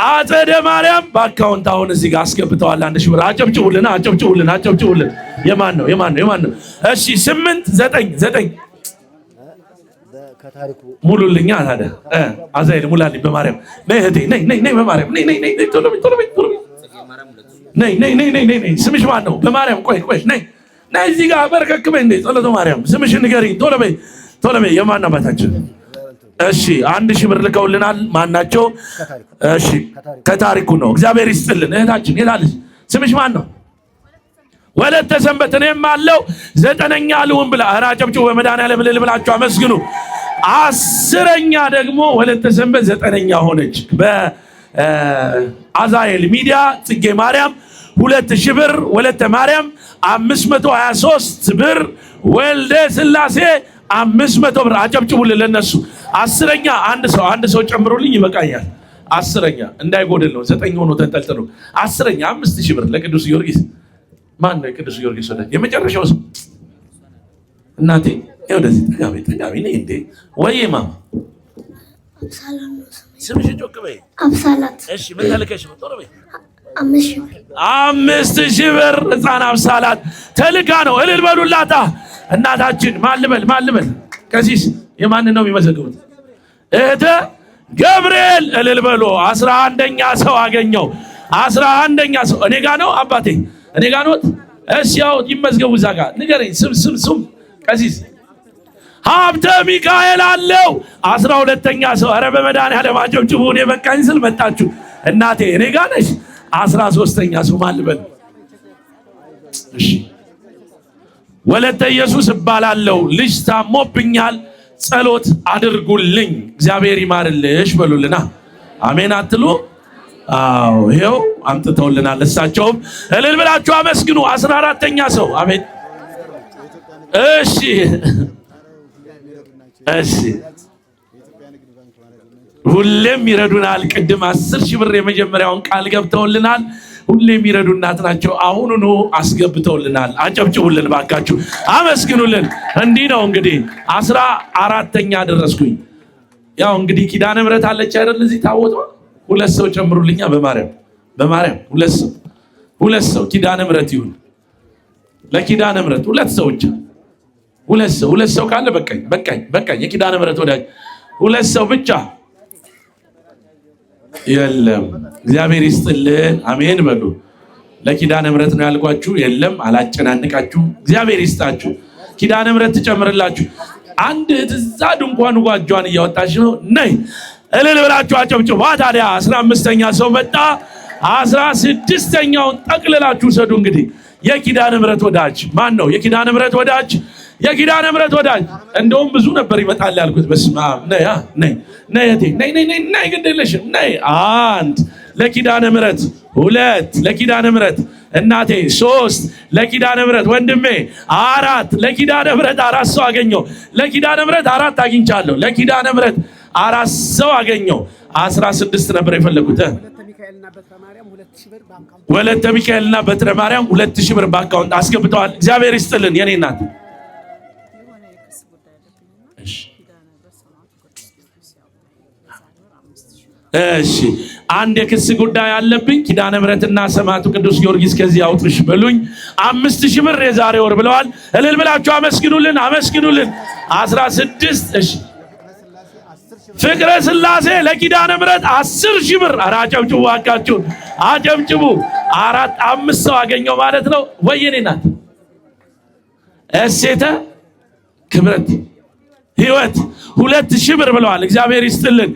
አጸደ ማርያም በአካውንት አሁን እዚህ ጋር አስገብተዋል 1,000 ብር። አጨብጭቡልን። የማን ነው? እሺ 8 9 ሙሉልኛ ታዲያ አዛይል ሙላልኝ በማርያም ነይ እህቴ ነይ በማርያም ነይ ቶሎ ነይ ስምሽ ማን ነው? በማርያም ቆይ ነይ እዚህ ጋር በርከክ በይ። እንዴ ጸሎተ ማርያም ስምሽን ንገሪኝ ቶሎ በይ። የማን አባታችን? እሺ 1,000 ብር ልከውልናል። ማናቸው? እሺ ከታሪኩ ነው። እግዚአብሔር ይስጥልን። እህታችን ይላልሽ ስምሽ ማን ነው? ወለተ ሰንበት። እኔም አለው 9ኛ ልሁን ብላ። ኧረ አጨብጭቡ በመድኃኒዓለም እልል ብላችሁ አመስግኑ። 10ኛ ደግሞ ወለተ ሰንበት 9ኛ ሆነች። በአዛኤል ሚዲያ ጽጌ ማርያም 2,000 ብር፣ ወለተ ማርያም 523 ብር፣ ወልደ ስላሴ 500 ብር። አጨብጭቡልን ለነሱ። 10ኛ አንድ ሰው ጨምሩልኝ ይበቃኛል። 10ኛ እንዳይጎድል ነው። 9 ሆኖ ተንጠልጥሎ 10ኛ 5,000 ብር ለቅዱስ ጊዮርጊስ። ማን ነው የቅዱስ ጊዮርጊስ ወዳጅ? የመጨረሻው ሰው እናቴ ወደዚህ ጠጋቢ ነኝ እንዴ ወይ ማማ ስምሽን ጮክ በይ። አብሳላት። እሺ ምን ተልከሽ ነው? ቶሎ በይ። 5,000 ብር ሕፃን አብሳላት ተልካ ነው። እልል በሉላታ። እናታችን ማን ልበል? ቀሲስ የማንን ነው የሚመሰግኑት? እህተ ገብርኤል። እልል በሉ። 11ኛ ሰው አገኘው። 11ኛ ሰው እኔ ጋ ነው አባቴ፣ እኔ ጋ ነው። እሺ ያው ይመዝገቡ። እዛ ጋር ንገረኝ ስም ቀሲስ ሀብተ ሚካኤል አለው 12ኛ ሰው። ኧረ በመድኃኒዓለም አጨብጭቡ። እኔ በቃኝ ስል መጣችሁ እናቴ። እኔ ጋ ነሽ። 13ኛ ሰው ማን ልበል? እሺ ወለተ ኢየሱስ እባላለሁ። ልጅ ታሞብኛል፣ ጸሎት አድርጉልኝ። እግዚአብሔር ይማርልሽ በሉልና አሜን አትሉ? አዎ ይሄው አምጥተውልናል። እሳቸውም እልል ብላችሁ አመስግኑ። 14ኛ ሰው አሜን። እሺ ሁሌም ይረዱናል። ቅድም 10,000 ብር የመጀመሪያውን ቃል ገብተውልናል። ሁሌም ይረዱ እናት ናቸው። አሁኑኑ አስገብተውልናል። አጨብጭቡልን ባካችሁ፣ አመስግኑልን። እንዲህ ነው እንግዲህ 14ኛ ደረስኩኝ። ያው እንግዲህ ኪዳነ ምሕረት አለች አይደል? እዚህ ታወጣ 2 ሰው ጨምሩልኛ በማርያም 2 ሰው ኪዳነ ምሕረት ይሁን። ለኪዳነ ምሕረት 2 ሰው ብቻ 2 ሰው ካለ በቃኝ። የኪዳነ ምሕረት ወዳጅ 2 ሰው ብቻ የለም። እግዚአብሔር ይስጥልን። አሜን በሉ። ለኪዳነ ምሕረት ነው ያልኳችሁ። የለም አላጨናንቃችሁ። እግዚአብሔር ይስጣችሁ። ኪዳነ ምሕረት ትጨምርላችሁ። አንድ እዛ ድንኳኑ ጓጇን እያወጣች ነው። ነይ እልል ብላችሁ አጨብጭቡ። ታዲያ 15ኛ ሰው መጣ። 16ኛውን ጠቅልላችሁ ሰዱ። እንግዲህ የኪዳነ ምሕረት ወዳጅ ማን ነው? የኪዳነ ምሕረት ወዳጅ እንደውም ብዙ ነበር ይመጣል ያልኩት። በስመ አብ ነይ ግድ የለሽም ነይ። 1 ለኪዳነ ምሕረት፣ 2 ለኪዳነ ምሕረት እናቴ፣ 3 ለኪዳነ ምሕረት ወንድሜ፣ 4 ለኪዳነ ምሕረት 4 ሰው አገኘው። ለኪዳነ ምሕረት 4 አግኝቻለሁ። ለኪዳነ ምሕረት 4 ሰው አገኘው። 16 ነበር የፈለጉት። ወለተ ሚካኤልና በትረ ማርያም 2,000 ብር በአካውንት አስገብተዋል። እግዚአብሔር ይስጥልን የኔ እናት። እሺ አንድ የክስ ጉዳይ አለብኝ ኪዳነ ምሕረትና ሰማዕቱ ቅዱስ ጊዮርጊስ ከዚህ አውጥሽ በሉኝ 5000 ብር የዛሬ ወር ብለዋል። እልል ብላችሁ አመስግኑልን አመስግኑልን። 16 እሺ ፍቅረ ሥላሴ ለኪዳነ ምሕረት 10000 ብር። ኧረ አጨብጭቡ አቃችሁ አጨብጭቡ። 5 ሰው አገኘው ማለት ነው። ወየኔ ናት እሴተ ክብረት ህይወት 2000 ብር ብለዋል። እግዚአብሔር ይስጥልን።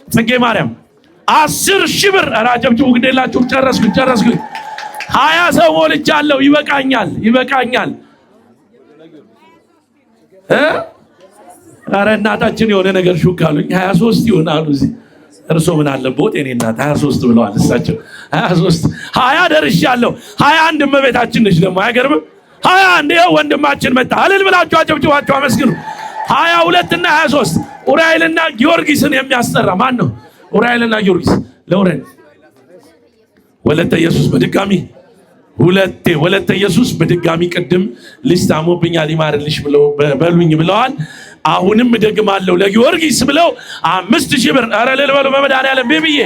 ጽጌ ማርያም 10000 ብር። ኧረ አጨብጭቡ ግዴላችሁ። ጨረስኩኝ 20 ሰው ሞልቻለሁ። ይበቃኛል። ኧረ እናታችን የሆነ ነገር ሹክ አሉኝ። 23 ይሆናሉ። እዚህ እርሶ ምን አለቦት? የኔ እናት 23 ብለዋል እሳቸው። 20 ደርሻለሁ። 21 እመቤታችን ነች ደግሞ አይገርምም? 21 ይኸው ወንድማችን መጣ። እልል ብላችሁ አጨብጭባችሁ አመስግኑ። 22 እና 23 ኡራኤልና ጊዮርጊስን የሚያስጠራ ማን ነው? ኡራኤልና ጊዮርጊስ ለኡራኤል ወለተ ኢየሱስ በድጋሚ ወለተ ኢየሱስ በድጋሚ ቅድም ልጅ ታሞብኛል ይማርልሽ ብለው በሉኝ ብለዋል። አሁንም ደግማለሁ ለጊዮርጊስ ብለው 5000 ብር። ኧረ እልል በሉ በመድኃኒዓለም ቤቢዬ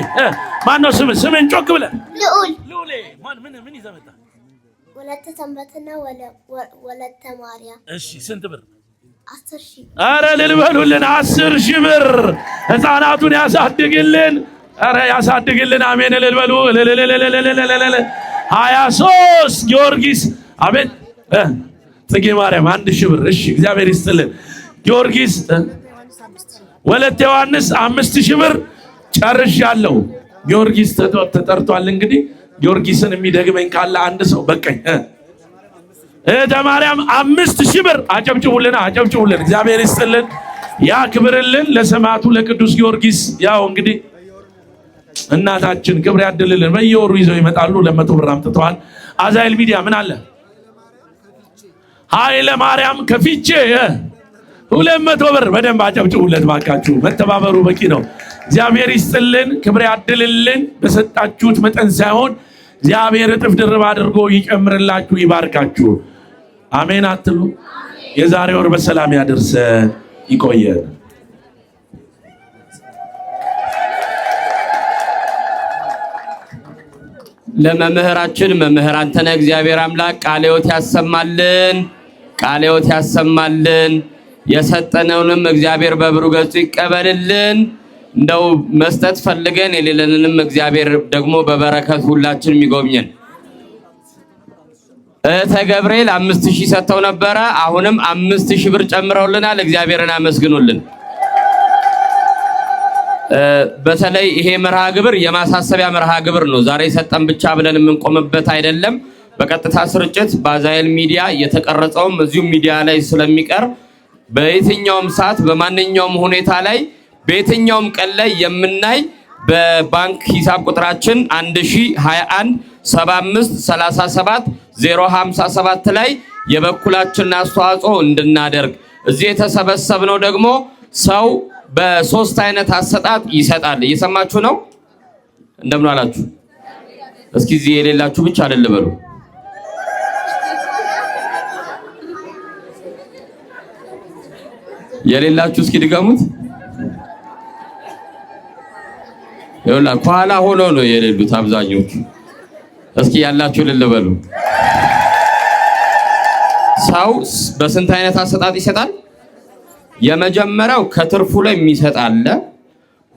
ማን ነው ስምን ጮክ ብለህ ልዑል ምን ይዘህ መጣ? ወለተ ሰንበትና ወለተ ማርያም። እሺ ስንት ብር? 10000። ኧረ እልል በሉልን 10000 ብር። ሕፃናቱን ያሳድግልን። ኧረ ያሳድግልን። አሜን እልል በሉ። 23 ጊዮርጊስ አቤት ጽጌ ማርያም 1000 ብር። እሺ እግዚአብሔር ይስጥልን። ጊዮርጊስ ወለተ ዮሐንስ 5000 ብር ጨርሻለሁ። ጊዮርጊስ ተጠርቷል። እንግዲህ ጊዮርጊስን የሚደግመኝ ካለ አንድ ሰው በቀኝ ማርያም 5000 ብር። አጨብጭቡልን። እግዚአብሔር ይስጥልን ያክብርልን። ለሰማዕቱ ለቅዱስ ጊዮርጊስ ያው እንግዲህ እናታችን ክብር ያድልልን። በየወሩ ይዘው ይመጣሉ። 100 ብር አምጥተዋል። አዛኤል ሚዲያ ምን አለ? ኃይለ ማርያም ከፊቼ 200 ብር። በደንብ አጨብጭቡለት ባካችሁ። መተባበሩ በቂ ነው። እግዚአብሔር ይስጥልን ክብር ያድልልን። በሰጣችሁት መጠን ሳይሆን እግዚአብሔር እጥፍ ድርብ አድርጎ ይጨምርላችሁ ይባርካችሁ። አሜን አትሉ? የዛሬ ወር በሰላም ያደርሰን ይቆየን። ለመምህራችን መምህር አንተነህ እግዚአብሔር አምላክ ቃለ ሕይወት ያሰማልን። የሰጠነውንም እግዚአብሔር በብሩህ ገጹ ይቀበልልን። እንደው መስጠት ፈልገን የሌለንንም እግዚአብሔር ደግሞ በበረከት ሁላችንም ይጎብኘን። ገብርኤል 5000 ሰጥተው ነበረ። አሁንም 5000 ብር ጨምረውልናል። እግዚአብሔርን አመስግኑልን። በተለይ ይሄ መርሃ ግብር የማሳሰቢያ መርሃ ግብር ነው። ዛሬ ሰጠን ብቻ ብለን የምንቆምበት አይደለም። በቀጥታ ስርጭት በአዛኤል ሚዲያ የተቀረጸውም እዚሁ ሚዲያ ላይ ስለሚቀር በየትኛውም ሰዓት በማንኛውም ሁኔታ ላይ በየትኛውም ቀን ላይ የምናይ በባንክ ሂሳብ ቁጥራችን 1021 75 37 057 ላይ የበኩላችንን አስተዋጽኦ እንድናደርግ እዚህ የተሰበሰብነው ደግሞ ሰው በ3 አይነት አሰጣጥ ይሰጣል። እየሰማችሁ ነው? እንደምን አላችሁ? እስኪ እዚህ የሌላችሁ ብቻ አይደል በሉ። የሌላችሁ እስኪ ድገሙት። ይኸውላ ከኋላ ሆኖ ነው የሌሉት አብዛኞቹ። እስኪ ያላችሁ ልል በሉ። ሰው በስንት አይነት አሰጣጥ ይሰጣል? የመጀመሪያው ከትርፉ ላይ የሚሰጥ አለ።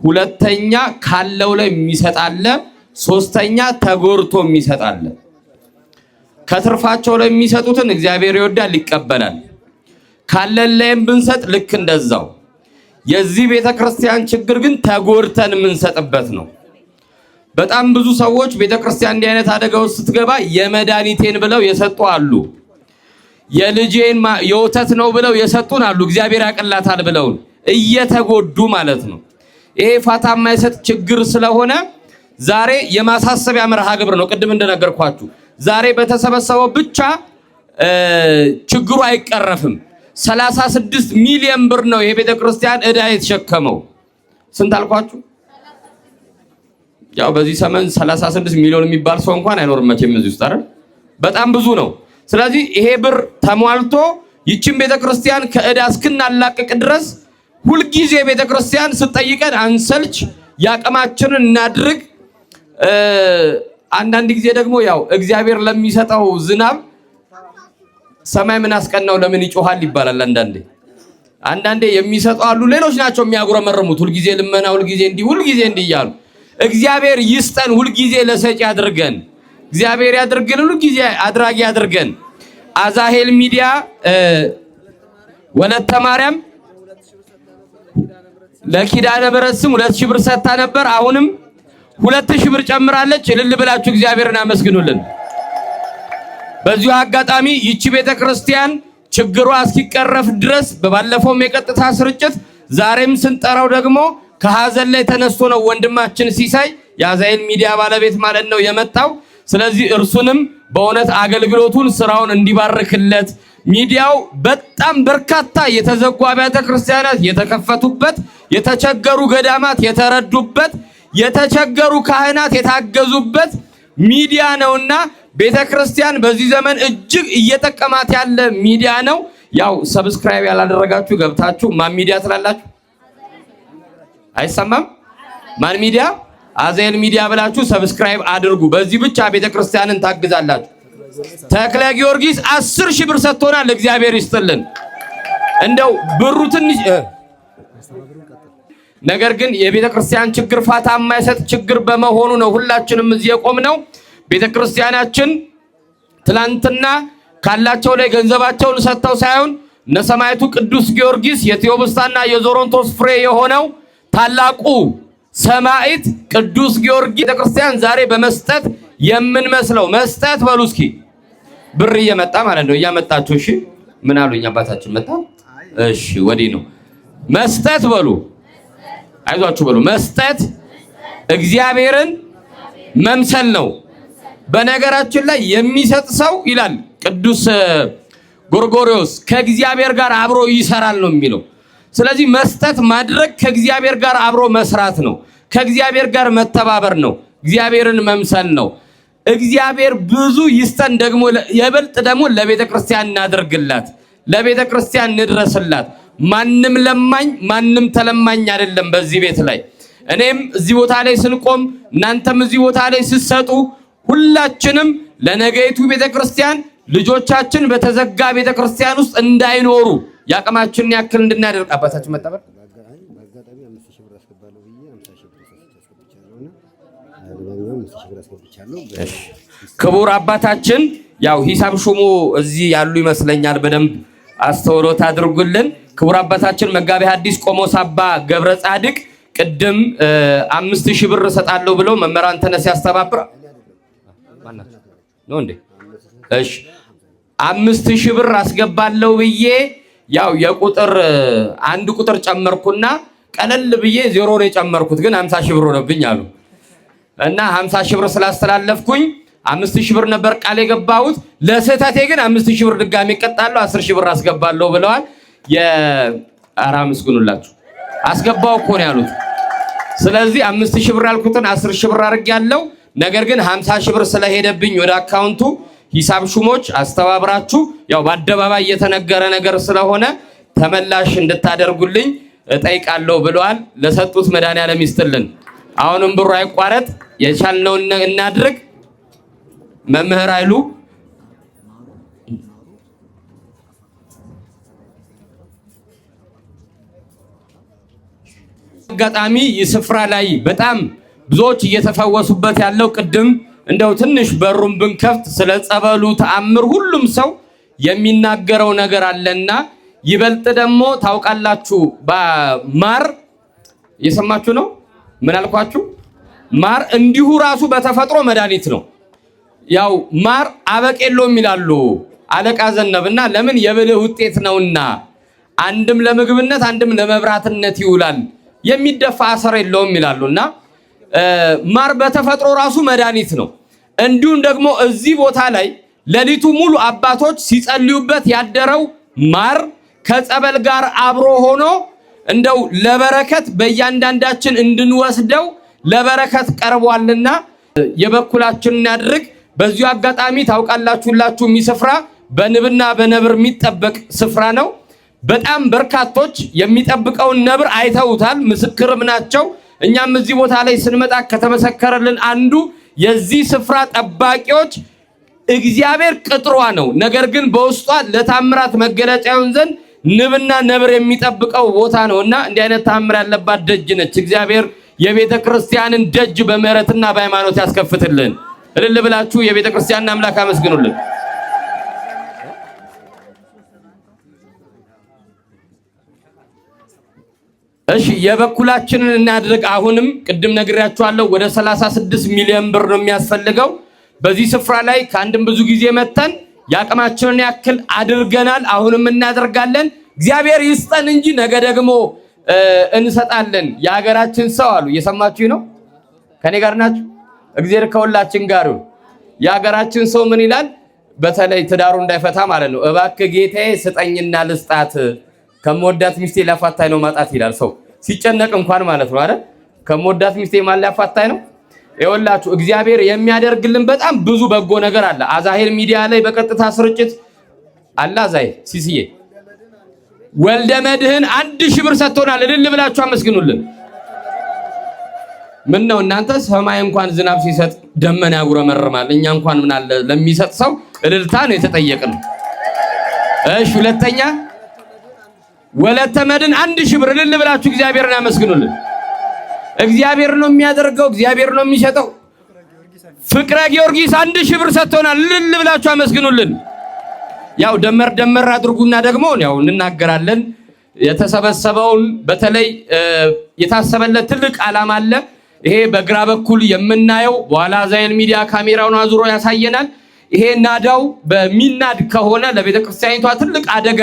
ሁለተኛ ካለው ላይ የሚሰጥ አለ። ሶስተኛ ተጎርቶ የሚሰጥ አለ። ከትርፋቸው ላይ የሚሰጡትን እግዚአብሔር ይወዳል፣ ይቀበላል። ካለን ላይም ብንሰጥ ልክ እንደዛው። የዚህ ቤተክርስቲያን ችግር ግን ተጎርተን የምንሰጥበት ነው። በጣም ብዙ ሰዎች ቤተክርስቲያን እንዲህ አይነት አደጋ ውስጥ ስትገባ የመድኃኒቴን ብለው የሰጡ አሉ። የልጄን የወተት ነው ብለው የሰጡን አሉ። እግዚአብሔር ያቀላታል ብለውን እየተጎዱ ማለት ነው። ይሄ ፋታ የማይሰጥ ችግር ስለሆነ ዛሬ የማሳሰቢያ መርሃ ግብር ነው። ቅድም እንደነገርኳችሁ ዛሬ በተሰበሰበው ብቻ ችግሩ አይቀረፍም። 36 ሚሊዮን ብር ነው ይሄ ቤተክርስቲያን ዕዳ የተሸከመው። ስንት አልኳችሁ? ያው በዚህ ዘመን 36 ሚሊዮን የሚባል ሰው እንኳን አይኖርም መቼም እዚህ ውስጥ አይደል? በጣም ብዙ ነው። ስለዚህ ይሄ ብር ተሟልቶ ይችን ቤተክርስቲያን ከዕዳ እስክናላቅቅ ድረስ ሁልጊዜ ቤተክርስቲያን ስትጠይቀን አንሰልች ያቀማችንን እናድርግ። አንዳንድ ጊዜ ደግሞ ያው እግዚአብሔር ለሚሰጠው ዝናብ ሰማይ ምን አስቀናው ለምን ይጮሃል ይባላል። አንዳንዴ የሚሰጡ አሉ፣ ሌሎች ናቸው የሚያጉረመርሙት። ሁልጊዜ ልመና፣ ሁልጊዜ እንዲህ እያሉ እግዚአብሔር ይስጠን። ሁልጊዜ ለሰጪ ያድርገን እግዚአብሔር ያድርገን። ሁልጊዜ አድራጊ ያድርገን። አዛሄል ሚዲያ ወለተ ማርያም ለኪዳነ ምሕረት ስም 2000 ብር ሰጥታ ነበር። አሁንም 2000 ብር ጨምራለች። እልል ብላችሁ እግዚአብሔርን አመስግኑልን። በዚሁ አጋጣሚ ይቺ ቤተክርስቲያን ችግሯ እስኪቀረፍ ድረስ በባለፈውም የቀጥታ ስርጭት ዛሬም ስንጠራው ደግሞ ከሐዘን ላይ ተነስቶ ነው ወንድማችን ሲሳይ የአዛሄል ሚዲያ ባለቤት ማለት ነው የመጣው። ስለዚህ እርሱንም በእውነት አገልግሎቱን ስራውን እንዲባርክለት ሚዲያው በጣም በርካታ የተዘጉ አብያተ ክርስቲያናት የተከፈቱበት፣ የተቸገሩ ገዳማት የተረዱበት፣ የተቸገሩ ካህናት የታገዙበት ሚዲያ ነውና ቤተክርስቲያን በዚህ ዘመን እጅግ እየተጠቀማት ያለ ሚዲያ ነው። ያው ሰብስክራይብ ያላደረጋችሁ ገብታችሁ ማን ሚዲያ ትላላችሁ? አይሰማም? ማን ሚዲያ? አዛሄል ሚዲያ ብላችሁ ሰብስክራይብ አድርጉ። በዚህ ብቻ ቤተክርስቲያንን ታግዛላችሁ። ተክለ ጊዮርጊስ 10000 ብር ሰጥቶናል። እግዚአብሔር ይስጥልን። እንደው ብሩ ትንሽ ነገር ግን የቤተክርስቲያን ችግር ፋታ የማይሰጥ ችግር በመሆኑ ነው ሁላችንም እዚህ የቆምነው። ቤተክርስቲያናችን ትላንትና ካላቸው ላይ ገንዘባቸውን ሰጥተው ሳይሆን ነሰማይቱ ቅዱስ ጊዮርጊስ የቴዎብስታና የዞሮንቶስ ፍሬ የሆነው ታላቁ ሰማዕት ቅዱስ ጊዮርጊስ ቤተክርስቲያን ዛሬ በመስጠት የምንመስለው መስጠት በሉ እስኪ ብር እየመጣ ማለት ነው። እያመጣችሁ እሺ፣ ምን አሉኝ አባታችን መጣ። እሺ ወዲህ ነው መስጠት በሉ፣ አይዟችሁ በሉ። መስጠት እግዚአብሔርን መምሰል ነው። በነገራችን ላይ የሚሰጥ ሰው ይላል ቅዱስ ጎርጎርዮስ ከእግዚአብሔር ጋር አብሮ ይሰራል ነው የሚለው። ስለዚህ መስጠት ማድረግ ከእግዚአብሔር ጋር አብሮ መስራት ነው። ከእግዚአብሔር ጋር መተባበር ነው። እግዚአብሔርን መምሰል ነው። እግዚአብሔር ብዙ ይስጠን። ደግሞ የበልጥ ደግሞ ለቤተክርስቲያን እናድርግላት፣ ለቤተክርስቲያን እንድረስላት። ማንም ለማኝ ማንም ተለማኝ አይደለም በዚህ ቤት ላይ። እኔም እዚህ ቦታ ላይ ስንቆም እናንተም እዚህ ቦታ ላይ ስትሰጡ ሁላችንም ለነገይቱ ቤተክርስቲያን ልጆቻችን በተዘጋ ቤተክርስቲያን ውስጥ እንዳይኖሩ ያቀማችንን ያክል እንድናደርግ አባታችን መጣበል በአጋጣሚ 5000 ብር አስገባለሁ ብዬ 50000 ብር አስገብቻለሁና ክቡር አባታችን ያው ሂሳብ ሹሙ እዚህ ያሉ ይመስለኛል። በደንብ አስተውሎት አድርጉልን። ክቡር አባታችን መጋቤ ሐዲስ ቆሞስ አባ ገብረ ጻድቅ ቅድም 5000 ብር ሰጣለሁ ብለው መመራን ተነስ ያስተባብራ ነው እንዴ? እሺ 5000 ብር አስገባለሁ ብዬ ያው የቁጥር አንድ ቁጥር ጨመርኩና ቀለል ብዬ ዜሮ ነው የጨመርኩት፣ ግን 50000 ብር ሆነብኝ አሉ እና 50000 ብር ስላስተላለፍኩኝ 5000 ብር ነበር ቃል የገባሁት። ለስህተቴ ግን 5000 ብር ድጋሚ እቀጣለሁ 10000 ብር አስገባለሁ ብለዋል። የአራ ምስጉኑላችሁ አስገባው እኮ ነው ያሉት። ስለዚህ 5000 ብር ያልኩትን 10000 ብር አድርጌያለሁ። ነገር ግን 50000 ብር ስለሄደብኝ ወደ አካውንቱ ሂሳብ ሹሞች አስተባብራችሁ ያው በአደባባይ የተነገረ ነገር ስለሆነ ተመላሽ እንድታደርጉልኝ እጠይቃለሁ ብለዋል። ለሰጡት መድኃኒዓለም ይስጥልን። አሁንም ብሩ አይቋረጥ፣ የቻልነውን እናድርግ። መምህር አይሉ አጋጣሚ ይስፍራ ላይ በጣም ብዙዎች እየተፈወሱበት ያለው ቅድም እንደው ትንሽ በሩን ብንከፍት ስለ ጸበሉ ተአምር ሁሉም ሰው የሚናገረው ነገር አለና ይበልጥ ደግሞ ታውቃላችሁ ማር እየሰማችሁ ነው። ምን አልኳችሁ? ማር እንዲሁ ራሱ በተፈጥሮ መድኃኒት ነው። ያው ማር አበቄሎም ይላሉ አለቃ ዘነብና ለምን የብልህ ውጤት ነውና አንድም ለምግብነት አንድም ለመብራትነት ይውላል፣ የሚደፋ አሰር የለውም ይላሉና ማር በተፈጥሮ ራሱ መድኃኒት ነው። እንዲሁም ደግሞ እዚህ ቦታ ላይ ሌሊቱ ሙሉ አባቶች ሲጸልዩበት ያደረው ማር ከጸበል ጋር አብሮ ሆኖ እንደው ለበረከት በእያንዳንዳችን እንድንወስደው ለበረከት ቀርቧልና የበኩላችንን እናድርግ። በዚሁ አጋጣሚ ታውቃላችሁላችሁ የሚስፍራ በንብና በነብር የሚጠበቅ ስፍራ ነው። በጣም በርካቶች የሚጠብቀውን ነብር አይተውታል፣ ምስክርም ናቸው። እኛም እዚህ ቦታ ላይ ስንመጣ ከተመሰከረልን አንዱ የዚህ ስፍራ ጠባቂዎች እግዚአብሔር ቅጥሯ ነው። ነገር ግን በውስጧ ለታምራት መገለጫ ይሆን ዘንድ ንብና ነብር የሚጠብቀው ቦታ ነውና እንዲህ አይነት ታምር ያለባት ደጅ ነች። እግዚአብሔር የቤተ ክርስቲያንን ደጅ በምህረትና በሃይማኖት ያስከፍትልን። እልል ብላችሁ የቤተ ክርስቲያንን አምላክ አመስግኑልን። እሺ የበኩላችንን እናድርግ። አሁንም ቅድም ነግሬያችኋለሁ ወደ 36 ሚሊዮን ብር ነው የሚያስፈልገው። በዚህ ስፍራ ላይ ከአንድም ብዙ ጊዜ መተን ያቅማችንን ያክል አድርገናል። አሁንም እናደርጋለን። እግዚአብሔር ይስጠን እንጂ ነገ ደግሞ እንሰጣለን። የሀገራችን ሰው አሉ እየሰማችሁ ነው? ከኔ ጋር ናችሁ? እግዚአብሔር ከሁላችን ጋር ነው። የሀገራችን ሰው ምን ይላል? በተለይ ትዳሩ እንዳይፈታ ማለት ነው። እባክህ ጌታዬ ስጠኝና ልስጣት ከመወዳት ሚስቴ ላፋታይ ነው ማጣት ይላል ሰው ሲጨነቅ እንኳን ማለት ነው አይደል? ከመወዳት ሚስቴ ማን ላፋታይ ነው? ይኸውላችሁ እግዚአብሔር የሚያደርግልን በጣም ብዙ በጎ ነገር አለ። አዛሄል ሚዲያ ላይ በቀጥታ ስርጭት አለ። አዛሄል ሲሲዬ ወልደ መድህን 1000 ብር ሰጥቶናል። እልል ብላችሁ አመስግኑልን። ምን ነው እናንተ ሰማይ እንኳን ዝናብ ሲሰጥ ደመና ያጉረመርማል። እኛ እንኳን ምን አለ ለሚሰጥ ሰው እልልታ ነው የተጠየቅነው። እሺ ሁለተኛ ወለተ መድህን 1000 ብር እልል ብላችሁ እግዚአብሔርን አመስግኑልን። እግዚአብሔር ነው የሚያደርገው፣ እግዚአብሔር ነው የሚሰጠው። ፍቅረ ጊዮርጊስ 1000 ብር ሰጥቶናል። እልል ብላችሁ አመስግኑልን። ያው ደመር አድርጉና ደግሞ ያው እንናገራለን። የተሰበሰበውን በተለይ የታሰበለት ትልቅ ዓላማ አለ። ይሄ በግራ በኩል የምናየው በኋላ አዛሄል ሚዲያ ካሜራውን አዙሮ ያሳየናል። ይሄ ናዳው በሚናድ ከሆነ ለቤተክርስቲያኒቷ ትልቅ አደጋ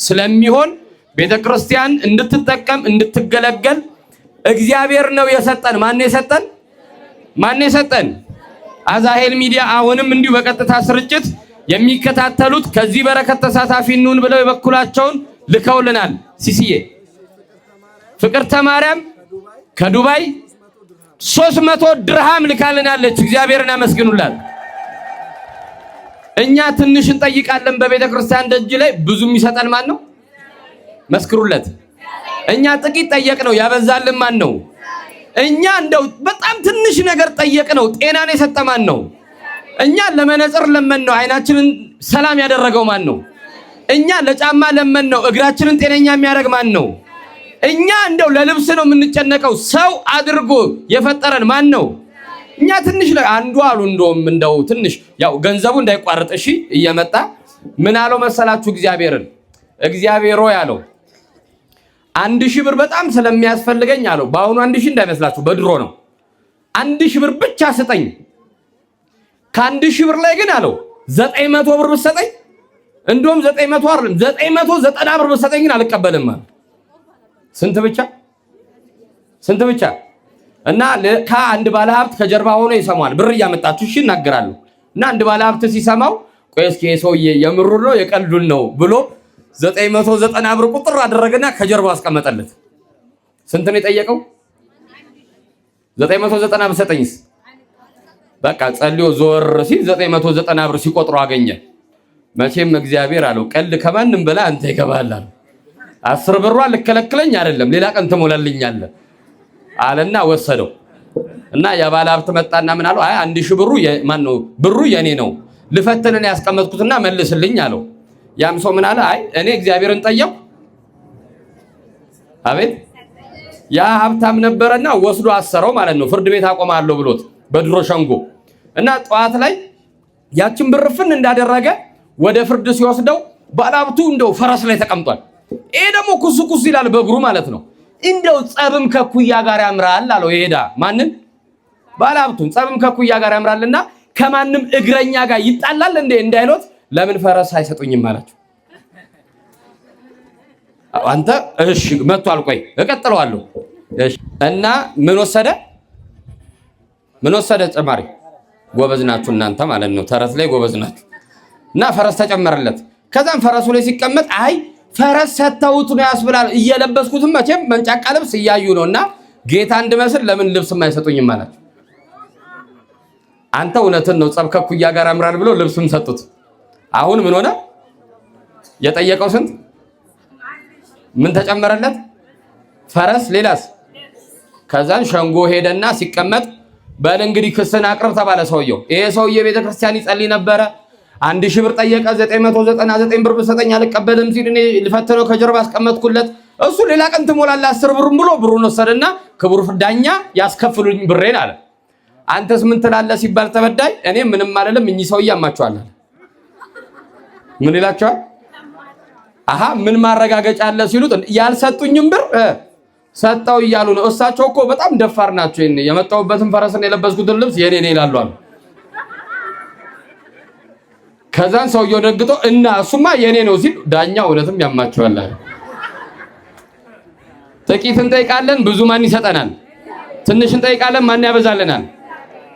ስለሚሆን ቤተክርስቲያን እንድትጠቀም እንድትገለገል እግዚአብሔር ነው የሰጠን። ማን የሰጠን? አዛሄል ሚዲያ። አሁንም እንዲሁ በቀጥታ ስርጭት የሚከታተሉት ከዚህ በረከት ተሳታፊ እንሁን ብለው የበኩላቸውን ልከውልናል። ሲሲዬ ፍቅርተ ማርያም ከዱባይ 300 ድርሃም ልካልናለች። እግዚአብሔርን አመስግኑላት። እኛ ትንሽ እንጠይቃለን በቤተ ክርስቲያን ደጅ ላይ፣ ብዙ የሚሰጠን ማን ነው? መስክሩለት። እኛ ጥቂት ጠየቅነው፣ ያበዛልን ማን ነው? እኛ እንደው በጣም ትንሽ ነገር ጠየቅነው፣ ጤናን የሰጠ ማን ነው? እኛ ለመነጽር ለመን ነው፣ አይናችንን ሰላም ያደረገው ማን ነው? እኛ ለጫማ ለመን ነው፣ እግራችንን ጤነኛ የሚያደርግ ማን ነው? እኛ እንደው ለልብስ ነው የምንጨነቀው፣ ሰው አድርጎ የፈጠረን ማን ነው? እኛ ትንሽ ላይ አንዱ አሉ እንደው ትንሽ ያው ገንዘቡ እንዳይቋረጥ እሺ እየመጣ ምን አለው መሰላችሁ? እግዚአብሔሮ ያለው 1000 ብር በጣም ስለሚያስፈልገኝ አለው። በአሁኑ 1000 እንዳይመስላችሁ በድሮ ነው። 1000 ብር ብቻ ስጠኝ። ከ1000 ብር ላይ ግን አለው 900 ብር ብትሰጠኝ፣ እንደውም 900 አይደለም 990 ብር ብትሰጠኝ ግን አልቀበልም ማለት። ስንት ብቻ? እና ከአንድ ባለ ሀብት ከጀርባ ሆኖ ይሰማል። ብር እያመጣችሁ እሺ እናገራለሁ። እና አንድ ባለ ሀብት ሲሰማው ቆይ እስኪ ሰውዬ የምሩን ነው የቀልዱን ነው ብሎ 990 ብር ቁጥር አደረገና ከጀርባ አስቀመጠለት። ስንት ነው የጠየቀው? 990 ብር ሰጠኝስ? በቃ ጸልዮ ዞር ሲል 990 ብር ሲቆጥሩ አገኘ። መቼም እግዚአብሔር አለው ቀልድ ከማንም በላይ አንተ ይገባሃል አለው። 10 ብሯ ልከለክለኝ አይደለም ሌላ ቀን ትሞላልኛለህ አለና ወሰደው። እና የባለ ሀብት መጣና ምን አለው? አይ 1000 ብሩ ማን ነው? ብሩ የኔ ነው ልፈትነን ያስቀመጥኩትና መልስልኝ አለው። ያም ሰው ምን አለ? አይ እኔ እግዚአብሔርን ጠየቅኩ። አቤት ያ ሀብታም ነበረና ወስዶ አሰረው ማለት ነው። ፍርድ ቤት አቆማለሁ ብሎት በድሮ ሸንጎ። እና ጠዋት ላይ ያችን ብርፍን እንዳደረገ ወደ ፍርድ ሲወስደው ባለሀብቱ እንደው ፈረስ ላይ ተቀምጧል። ይሄ ደግሞ ኩስኩስ ይላል በእግሩ ማለት ነው። እንደው ጸብም ከኩያ ጋር ያምራል አለው። ይሄዳ ማንን? ባለሀብቱን። ጸብም ከኩያ ጋር ያምራልና ከማንም እግረኛ ጋር ይጣላል እንዴ እንዳይሎት ለምን ፈረስ አይሰጡኝም አላችሁ። አንተ እሺ መጥቷል፣ ቆይ እቀጥለዋለሁ። እሺ እና ምን ወሰደ? ጨማሪ። ጎበዝ ናችሁ እናንተ ማለት ነው። ተረት ላይ ጎበዝ ናችሁ። እና ፈረስ ተጨመረለት። ከዛም ፈረሱ ላይ ሲቀመጥ አይ ፈረስ ሰተውት ነው ያስብላል። እየለበስኩትም መቼም መንጫቃ ልብስ እያዩ ነውና ጌታ እንድመስል ለምን ልብስ የማይሰጡኝም አላችሁ። አንተ እውነትን ነው ጸብ ከኩያ ጋር ያምራል ብሎ ልብስም ሰጡት። አሁን ምን ሆነ? የጠየቀው ስንት ምን ተጨመረለት? ፈረስ። ሌላስ? ከዛን ሸንጎ ሄደና ሲቀመጥ በል እንግዲህ ክስን አቅርብ ተባለ። ሰውየው ይሄ ሰውዬ ቤተክርስቲያን ይጸልይ ነበረ። 1000 ብር ጠየቀ። 999 ብር ብሰጠኝ አልቀበልም ሲል እኔ ልፈትነው ከጀርባ አስቀመጥኩለት። እሱ ሌላ ቀን ትሞላለህ 10 ብሩን ብሎ ብሩን ወሰደና ክቡር ዳኛ ያስከፍሉኝ ብሬን አለ። አንተስ ምን ትላለህ ሲባል ተበዳይ እኔ ምንም አይደለም እኚህ ሰውዬ ያማቸዋል። ምን ይላቸዋል? አሃ ምን ማረጋገጫ አለ ሲሉት ያልሰጡኝም ብር ሰጣው እያሉ ነው። እሳቸው እኮ በጣም ደፋር ናቸው። እኔ የመጣሁበትን ፈረስና የለበስኩትን ልብስ የኔ ነው ይላሉ አሉ። ከዛን ሰውየው ደግጦ እና እሱማ የኔ ነው ሲል ዳኛው እውነትም ያማቸዋል አለ። ጥቂት እንጠይቃለን ብዙ ማን ይሰጠናል? ትንሽ እንጠይቃለን ማን ያበዛልናል?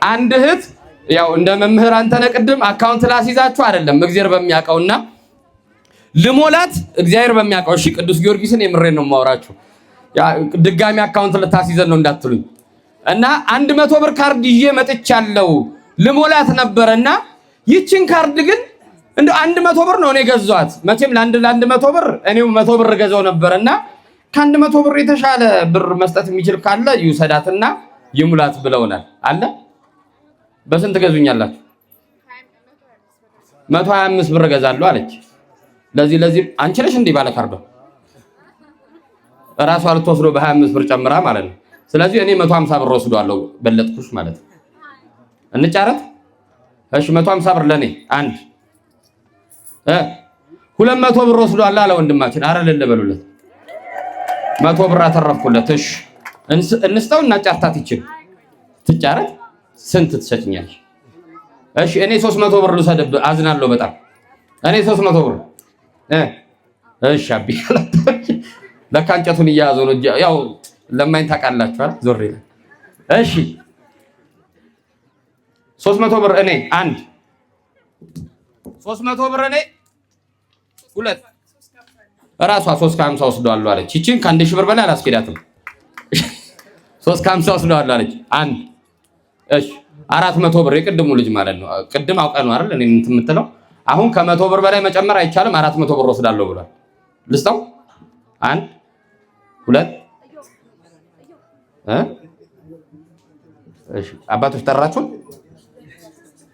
አንድ እህት ያው እንደ መምህር አንተነህ ቅድም አካውንት ላስይዛችሁ አይደለም እግዚአብሔር በሚያውቀውና ልሞላት እግዚአብሔር በሚያውቀው እሺ ቅዱስ ጊዮርጊስን የምሬን ነው የማወራችሁ። ያ ድጋሚ አካውንት ልታስይዘን ነው እንዳትሉኝ። እና 100 ብር ካርድ ይዤ መጥቻለሁ ልሞላት ነበርና ይቺን ካርድ ግን እንደ 100 ብር ነው እኔ ገዛኋት። መቼም ለ100 ብር እኔው 100 ብር ገዛው ነበርና ከ100 ብር የተሻለ ብር መስጠት የሚችል ካለ ይውሰዳትና ይሙላት ብለውናል አለ። በስንት ገዙኛላችሁ? 125 ብር ገዛለሁ አለች። ለዚህ አንቺ ነሽ እንዴ ባለ ካርዶ ራሷ ልትወስዶ በ25 ብር ጨምራ ማለት ነው። ስለዚህ እኔ 150 ብር ወስዷለሁ በለጥኩሽ ማለት ነው። እንጫረት እሺ 150 ብር ለኔ አንድ 200 ብር ወስዷል አለ ወንድማችን። አረ ለለበሉለት 100 ብር አተረፍኩለት። እሺ እንስጠው እና ጫርታት ይችል ትጫረት ስንት ትሰጭኛለሽ? እሺ እኔ 300 ብር ልሰደብ አዝናለሁ በጣም እኔ 300 ብር እሺ አቢ ለካ እንጨቱን እያያዘው ነው ያው ለማኝ ታውቃላችሁ አይደል ዞር ይላል። እሺ 300 ብር እኔ አንድ 300 ብር እኔ ሁለት ራሷ 350 ወስደዋለሁ አለች። ይቺን ከ1000 ብር በላይ አላስኬዳትም። 350 ወስደዋለሁ አለች አንድ እሺ 400 ብር የቅድሙ ልጅ ማለት ነው። ቅድም አውቀ ነው አይደል እኔ እንትን የምትለው አሁን ከ100 ብር በላይ መጨመር አይቻልም። 400 ብር ወስዳለሁ ብሏል። ልስጠው አንድ ሁለት እሺ አባቶች ጠራችሁ?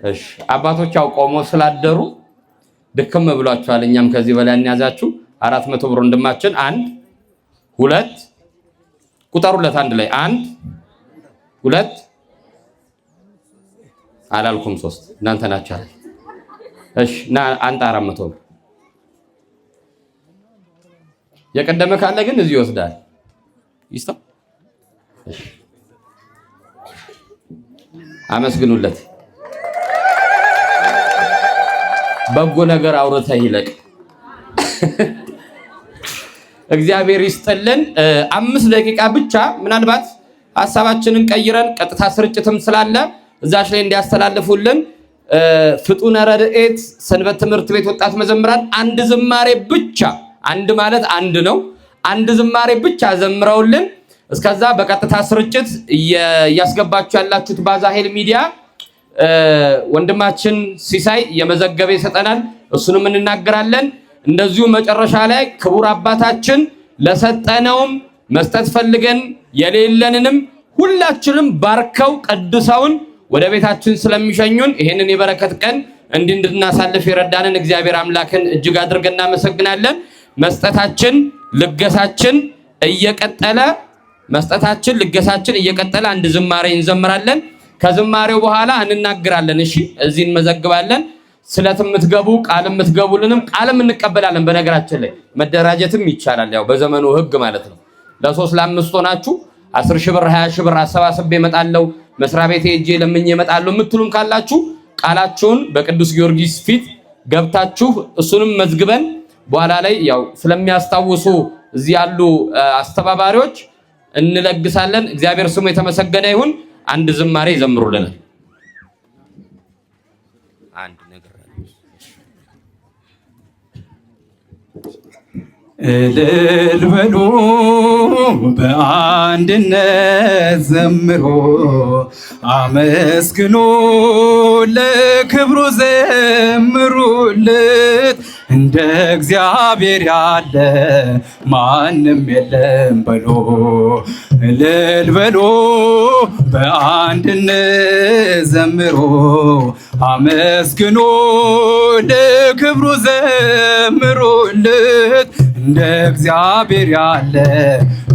እሺ አባቶች ያው ቆሞ ስላደሩ ድክም ብሏቸዋል። እኛም ከዚህ በላይ እንያዛችሁ 400 ብር ወንድማችን አንድ ሁለት ቁጠሩለት አንድ ላይ አንድ ሁለት አላልኩም ሶስት እናንተ ናችሁ አይደል? እሺ ና አንተ 400 ብር የቀደመ ካለ ግን እዚህ ይወስዳል። ይስጣ እሺ አመስግኑለት። በጎ ነገር አውርተህ ይለቅ። እግዚአብሔር ይስጥልን። 5 ደቂቃ ብቻ ምናልባት ሐሳባችንን ቀይረን ቀጥታ ስርጭትም ስላለ እዛች ላይ እንዲያስተላልፉልን ፍጡነ ረድኤት ሰንበት ትምህርት ቤት ወጣት መዘምራን አንድ ዝማሬ ብቻ አንድ ማለት አንድ ነው። አንድ ዝማሬ ብቻ ዘምረውልን እስከዛ በቀጥታ ስርጭት እያስገባችሁ ያላችሁት ባዛሄል ሚዲያ ወንድማችን ሲሳይ የመዘገበ ይሰጠናል። እሱንም እንናገራለን። እንደዚሁ መጨረሻ ላይ ክቡር አባታችን ለሰጠነውም መስጠት ፈልገን የሌለንንም ሁላችንም ባርከው ቀድሰውን ወደ ቤታችን ስለሚሸኙን ይሄንን የበረከት ቀን እንድናሳልፍ የረዳንን እግዚአብሔር አምላክን እጅግ አድርገን እናመሰግናለን። መስጠታችን ልገሳችን እየቀጠለ አንድ ዝማሬ እንዘምራለን። ከዝማሬው በኋላ እንናገራለን። እሺ እዚህ እንመዘግባለን። ስለትም የምትገቡ ቃልም የምትገቡልንም ቃልም እንቀበላለን። በነገራችን ላይ መደራጀትም ይቻላል ያው በዘመኑ ህግ ማለት ነው። ለ3 ለ5 ሆናችሁ 10,000 ብር 20,000 ብር አሰባስቤ እመጣለሁ መስሪያ ቤቴ ሄጄ ለምኜ እመጣለሁ የምትሉም ካላችሁ ቃላችሁን በቅዱስ ጊዮርጊስ ፊት ገብታችሁ እሱንም መዝግበን በኋላ ላይ ያው ስለሚያስታውሱ እዚህ ያሉ አስተባባሪዎች እንለግሳለን። እግዚአብሔር ስሙ የተመሰገነ ይሁን። አንድ ዝማሬ ይዘምሩልናል። አንድ ነገር እልል በሉ በአንድነት ዘምሮ አመስግኖ ለክብሩ ዘምሩለት። እንደ እግዚአብሔር ያለ ማንም የለም በሎ እልል በሎ በአንድነት ዘምሮ አመስግኖ ለክብሩ ዘምሩለት። እንደ እግዚአብሔር ያለ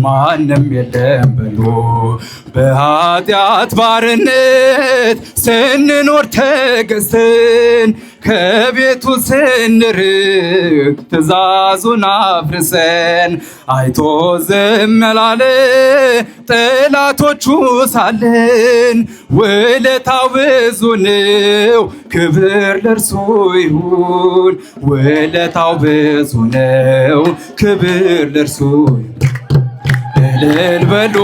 ማንም የለም በሎ በኃጢአት ባርነት ስንኖር ተገዝተን ከቤቱ ስንርቅ ትእዛዙን አፍርሰን አይቶ ዝም ያላለ ጠላቶቹ ሳለን ውለታው ብዙ ነው፣ ክብር ለእርሱ ይሁን። ውለታው ብዙ ነው፣ ክብር ለእርሱ ይሁን። እልል በሉ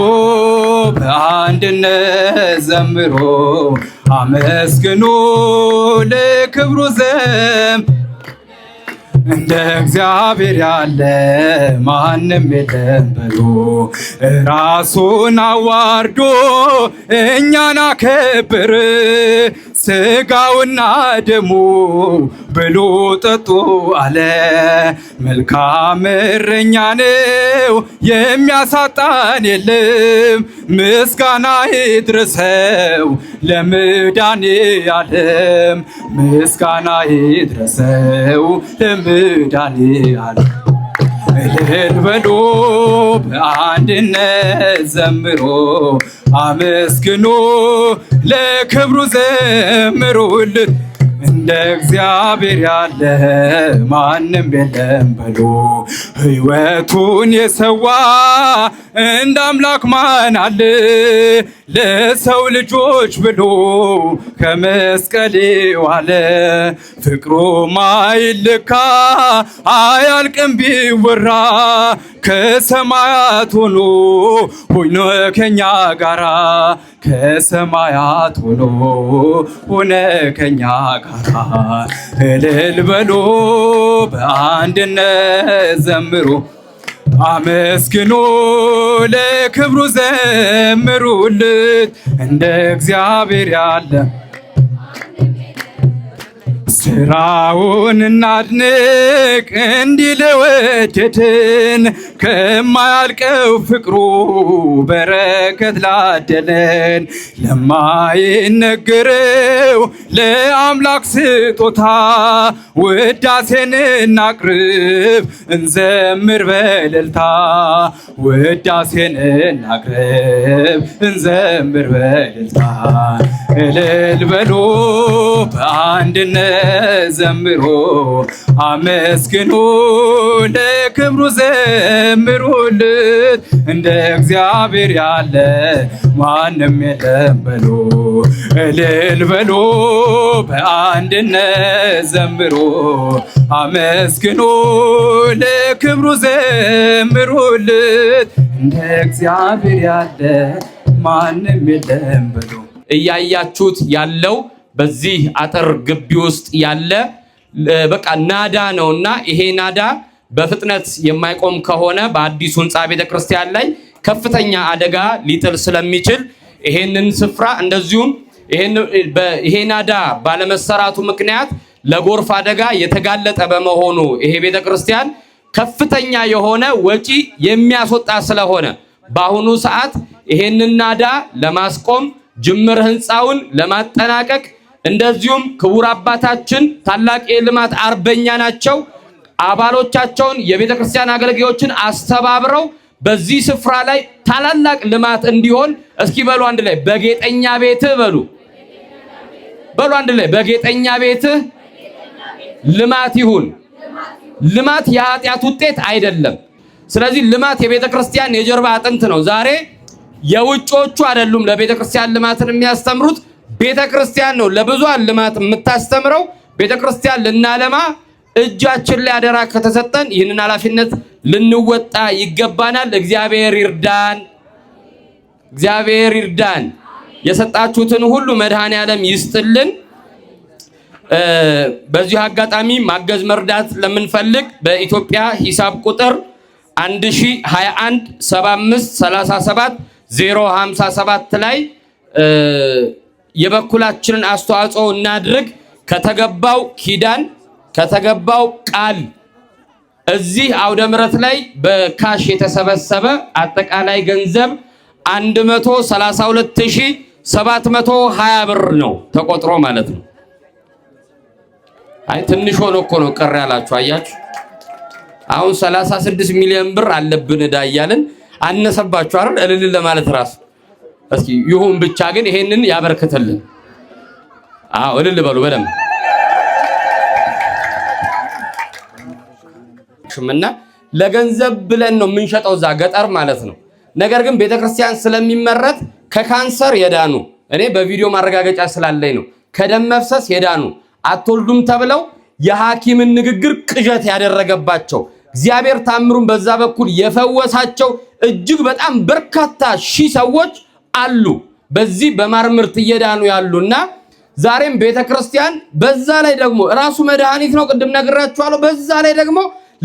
በአንድነት ዘምሮ አመስግኑ ለክብሩ እንደ እግዚአብሔር ያለ ማንም የለም በሉ። ራሱን አዋርዶ እኛን አከበረ። ስጋውና ደሙ ብሉ ጠጡ አለ። መልካም እረኛ ነው የሚያሳጣን የለም። ምስጋና ይድረሰው ለመድኃኔዓለም። ምስጋና ይድረሰው ለመድኃኔዓለም። እልል በሉ በአንድነት ዘምሮ አመስግኑ ለክብሩ ዘምሩለት። እንደ እግዚአብሔር ያለ ማንም የለም በሉ። ሕይወቱን የሰዋ እንደ አምላክ ማን አለ? ለሰው ልጆች ብሎ ከመስቀል ዋለ። ፍቅሩ ማይለካ አያልቅም ቢወራ። ከሰማያት ሆኖ ከኛ ጋራ። ከሰማያት ሆኖ ሆነ ከኛ ጋራ። እልል በሉ በአንድነት ዘምሩ አመስግኑ ለክብሩ ዘምሩለት። እንደ እግዚአብሔር ያለ ስራውን እናድንቅ እንዲህ ለወደደን። ከማያልቀው ፍቅሩ በረከት ላደለን። ለማይነገረው ለአምላክ ስጦታ ውዳሴን እናቅርብ እንዘምር በእልልታ። ውዳሴን እናቅርብ እንዘምር በእልልታ። እልል በሉ በአንድነት ዘምሮ አመስግኑ ለክብሩ ዘምሩለት። እንደ እግዚአብሔር ያለ ማንም የለም በሉ። እልል በሉ በአንድነት ዘምሮ አመስግኑ ለክብሩ ዘምሩለት። እንደ እግዚአብሔር ያለ ማንም የለም በሉ። እያያችሁት ያለው በዚህ አጥር ግቢ ውስጥ ያለ በቃ ናዳ ነውና ይሄ ናዳ በፍጥነት የማይቆም ከሆነ በአዲሱ ህንፃ ቤተክርስቲያን ላይ ከፍተኛ አደጋ ሊጥል ስለሚችል ይሄንን ስፍራ እንደዚሁም ይሄ ናዳ ባለመሰራቱ ምክንያት ለጎርፍ አደጋ የተጋለጠ በመሆኑ ይሄ ቤተክርስቲያን ከፍተኛ የሆነ ወጪ የሚያስወጣ ስለሆነ በአሁኑ ሰዓት ይሄንን ናዳ ለማስቆም ጅምር ህንፃውን ለማጠናቀቅ እንደዚሁም ክቡር አባታችን ታላቅ የልማት አርበኛ ናቸው። አባሎቻቸውን የቤተክርስቲያን አገልጋዮችን አስተባብረው በዚህ ስፍራ ላይ ታላላቅ ልማት እንዲሆን እስኪ በሉ አንድ ላይ በጌጠኛ ቤትህ በሉ አንድ ላይ በጌጠኛ ቤትህ ልማት ይሁን። ልማት የኃጢአት ውጤት አይደለም። ስለዚህ ልማት የቤተክርስቲያን የጀርባ አጥንት ነው። ዛሬ የውጮቹ አይደሉም ለቤተክርስቲያን ልማትን የሚያስተምሩት፣ ቤተክርስቲያን ነው ለብዙሃን ልማት የምታስተምረው። ቤተክርስቲያን ልናለማ እጃችን ላይ አደራ ከተሰጠን ይህንን ኃላፊነት ልንወጣ ይገባናል። እግዚአብሔር ይርዳን። እግዚአብሔር ይርዳን። የሰጣችሁትን ሁሉ መድኃኔዓለም ይስጥልን። በዚህ አጋጣሚ ማገዝ መርዳት ለምንፈልግ በኢትዮጵያ ሂሳብ ቁጥር 1021 75 37 057 ላይ የበኩላችንን አስተዋጽኦ እናድርግ። ከተገባው ኪዳን ከተገባው ቃል እዚህ አውደ ምሕረት ላይ በካሽ የተሰበሰበ አጠቃላይ ገንዘብ 132720 ብር ነው ተቆጥሮ ማለት ነው። አይ ትንሽ ሆኖ እኮ ነው ቀር ያላችሁ አያችሁ። አሁን 36 ሚሊዮን ብር አለብን እዳ እያልን አነሰባችሁ አይደል? እልል ለማለት ራስ እስኪ ይሁን ብቻ ግን ይሄንን ያበርክተልን። አዎ እልል በሉ በደምብ ሽምና ለገንዘብ ብለን ነው የምንሸጠው እዛ ገጠር ማለት ነው። ነገር ግን ቤተክርስቲያን ስለሚመረት ከካንሰር የዳኑ እኔ በቪዲዮ ማረጋገጫ ስላለኝ ነው ከደም መፍሰስ የዳኑ አትወልዱም ተብለው የሐኪምን ንግግር ቅዠት ያደረገባቸው እግዚአብሔር ታምሩን በዛ በኩል የፈወሳቸው እጅግ በጣም በርካታ ሺህ ሰዎች አሉ በዚህ በማርምርት እየዳኑ ያሉና ዛሬም ቤተክርስቲያን በዛ ላይ ደግሞ ራሱ መድኃኒት ነው ቅድም ነግራችኋለሁ። በዛ ላይ ደግሞ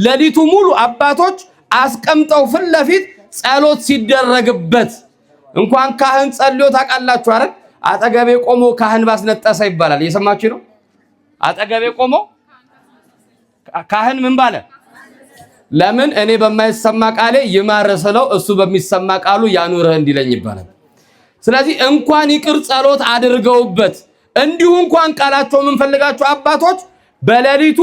ለሊቱ ሙሉ አባቶች አስቀምጠው ፊት ለፊት ጸሎት ሲደረግበት እንኳን ካህን ጸልዮ ታውቃላችሁ አይደል? አጠገቤ ቆሞ ካህን ባስነጠሰ ይባላል። እየሰማችሁ ነው? አጠገቤ ቆሞ ካህን ምን ባለ? ለምን እኔ በማይሰማ ቃሌ ይማረሰለው እሱ በሚሰማ ቃሉ ያኑርህ እንዲለኝ ይባላል። ስለዚህ እንኳን ይቅር ጸሎት አድርገውበት እንዲሁ እንኳን ቃላቸው ምን ፈልጋችሁ አባቶች በሌሊቱ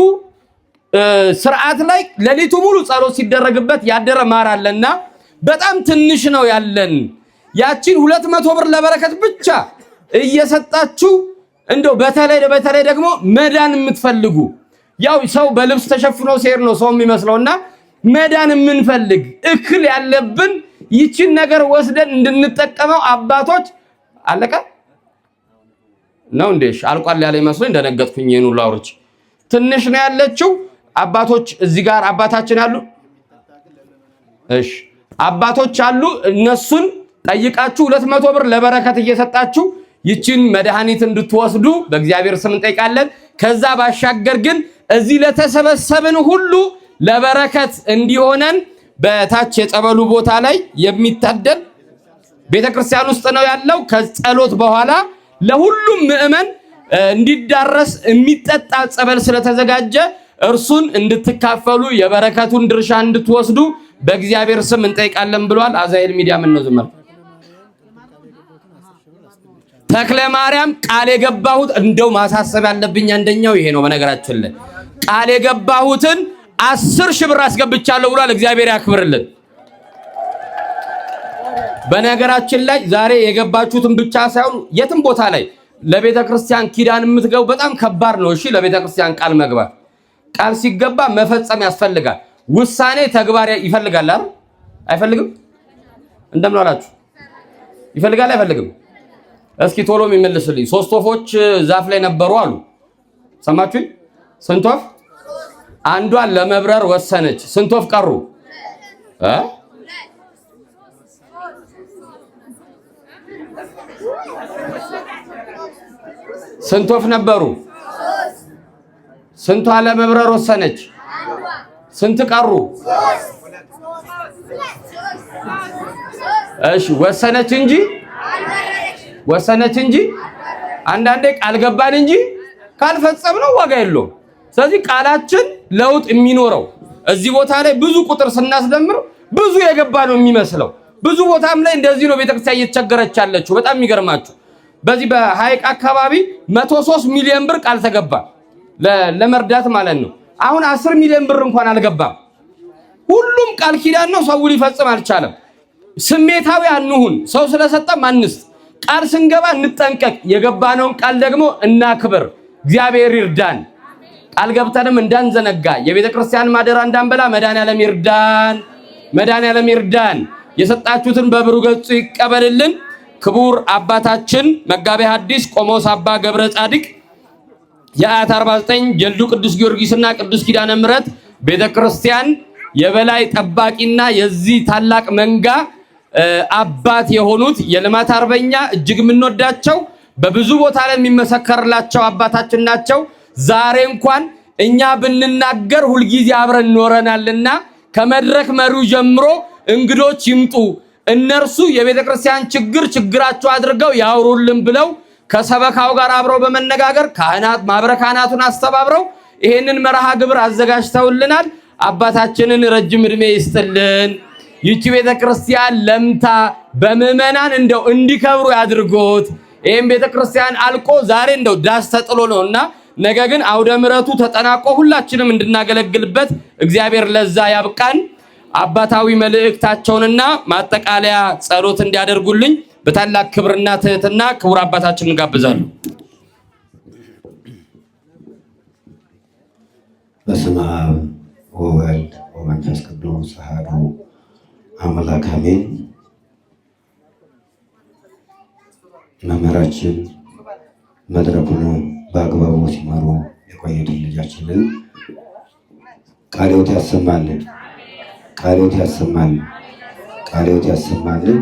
ስርዓት ላይ ሌሊቱ ሙሉ ጸሎት ሲደረግበት ያደረ ማር አለና በጣም ትንሽ ነው ያለን ያቺን 200 ብር ለበረከት ብቻ እየሰጣችሁ እንደው በተለይ ደግሞ መዳን የምትፈልጉ ያው ሰው በልብስ ተሸፍኖ ሲሄድ ነው ሰው የሚመስለውና መዳን የምንፈልግ እክል ያለብን ይቺን ነገር ወስደን እንድንጠቀመው አባቶች አለቀ ነው እንዴሽ አልቋል ያለ መስሎኝ እንደነገጥኩኝ የኑ ላውርች ትንሽ ነው ያለችው አባቶች እዚህ ጋር አባታችን አሉ እሺ አባቶች አሉ እነሱን ጠይቃችሁ 200 ብር ለበረከት እየሰጣችሁ ይቺን መድኃኒት እንድትወስዱ በእግዚአብሔር ስም እንጠይቃለን። ከዛ ባሻገር ግን እዚህ ለተሰበሰብን ሁሉ ለበረከት እንዲሆነን በታች የጸበሉ ቦታ ላይ የሚታደል ቤተክርስቲያን ውስጥ ነው ያለው። ከጸሎት በኋላ ለሁሉም ምእመን እንዲዳረስ የሚጠጣ ጸበል ስለተዘጋጀ እርሱን እንድትካፈሉ የበረከቱን ድርሻ እንድትወስዱ በእግዚአብሔር ስም እንጠይቃለን ብሏል። አዛኤል ሚዲያ ምን ነው ዝመር ተክለ ማርያም ቃል የገባሁት እንደው ማሳሰብ ያለብኝ አንደኛው ይሄ ነው። በነገራችን ላይ ቃል የገባሁትን 10,000 ብር አስገብቻለሁ ብሏል። እግዚአብሔር ያክብርልን። በነገራችን ላይ ዛሬ የገባችሁትን ብቻ ሳይሆን የትም ቦታ ላይ ለቤተ ክርስቲያን ኪዳን የምትገቡ በጣም ከባድ ነው። እሺ ለቤተ ክርስቲያን ቃል መግባት ቃል ሲገባ መፈጸም ያስፈልጋል። ውሳኔ ተግባር ይፈልጋል አይደል? አይፈልግም? እንደምን አላችሁ? ይፈልጋል አይፈልግም? እስኪ ቶሎ የሚመልስልኝ 3 ወፎች ዛፍ ላይ ነበሩ አሉ። ሰማችሁ? ስንት ወፍ? አንዷን ለመብረር ወሰነች። ስንት ወፍ ቀሩ? ስንት ወፍ ነበሩ? ስንቷ ለመብረር ወሰነች? ስንት ቀሩ? እሺ ወሰነች እንጂ አንዳንዴ ቃል ገባን እንጂ ካልፈጸምነው ዋጋ የለውም። ስለዚህ ቃላችን ለውጥ የሚኖረው እዚህ ቦታ ላይ ብዙ ቁጥር ስናስደምር ብዙ የገባ ነው የሚመስለው። ብዙ ቦታም ላይ እንደዚህ ነው ቤተክርስቲያን እየተቸገረች ያለችው። በጣም የሚገርማችሁ በዚህ በሐይቅ አካባቢ 103 ሚሊዮን ብር ቃል ተገባ ለመርዳት ማለት ነው። አሁን 10 ሚሊዮን ብር እንኳን አልገባም። ሁሉም ቃል ኪዳን ነው፣ ሰው ሊፈጽም አልቻለም። ስሜታዊ አንሁን፣ ሰው ስለሰጠ ማንስ ቃል ስንገባ እንጠንቀቅ። የገባነውን ቃል ደግሞ እናክብር። እግዚአብሔር ይርዳን። ቃል ገብተንም እንዳንዘነጋ የቤተክርስቲያን ማደራ እንዳንበላ መድኃኔዓለም ይርዳን። የሰጣችሁትን በብሩህ ገጹ ይቀበልልን። ክቡር አባታችን መጋቤ ሐዲስ ቆሞስ አባ ገብረ ጻድቅ የአያት 49 ጀልዱ ቅዱስ ጊዮርጊስና ቅዱስ ኪዳነ ምሕረት ቤተክርስቲያን የበላይ ጠባቂና የዚህ ታላቅ መንጋ አባት የሆኑት የልማት አርበኛ እጅግ የምንወዳቸው በብዙ ቦታ ላይ የሚመሰከርላቸው አባታችን ናቸው። ዛሬ እንኳን እኛ ብንናገር ሁልጊዜ አብረን ኖረናልና ከመድረክ መሪው ጀምሮ እንግዶች ይምጡ፣ እነርሱ የቤተ ክርስቲያን ችግራቸው አድርገው ያውሩልን ብለው ከሰበካው ጋር አብረው በመነጋገር ካህናት ማህበረ ካህናቱን አስተባብረው ይሄንን መርሃ ግብር አዘጋጅተውልናል። አባታችንን ረጅም ዕድሜ ይስጥልን። ይህች ቤተ ክርስቲያን ለምታ በምዕመናን እንደው እንዲከብሩ ያድርጎት። ይሄን ቤተ ክርስቲያን አልቆ ዛሬ እንደው ዳስ ተጥሎ ነውና ነገ ግን አውደ ምሕረቱ ተጠናቆ ሁላችንም እንድናገለግልበት እግዚአብሔር ለዛ ያብቃን። አባታዊ መልእክታቸውንና ማጠቃለያ ጸሎት እንዲያደርጉልኝ በታላቅ ክብርና ትህትና ክቡር አባታችንን ጋብዛለሁ። በስመ አብ ወወልድ ወመንፈስ ቅዱስ አሐዱ አምላክ አሜን። መምህራችን መድረኩን በአግባቡ ሲመሩ የቆዩትን ልጃችንን ቃለ ሕይወት ያሰማልን፣ ቃለ ሕይወት ያሰማልን፣ ቃለ ሕይወት ያሰማልን።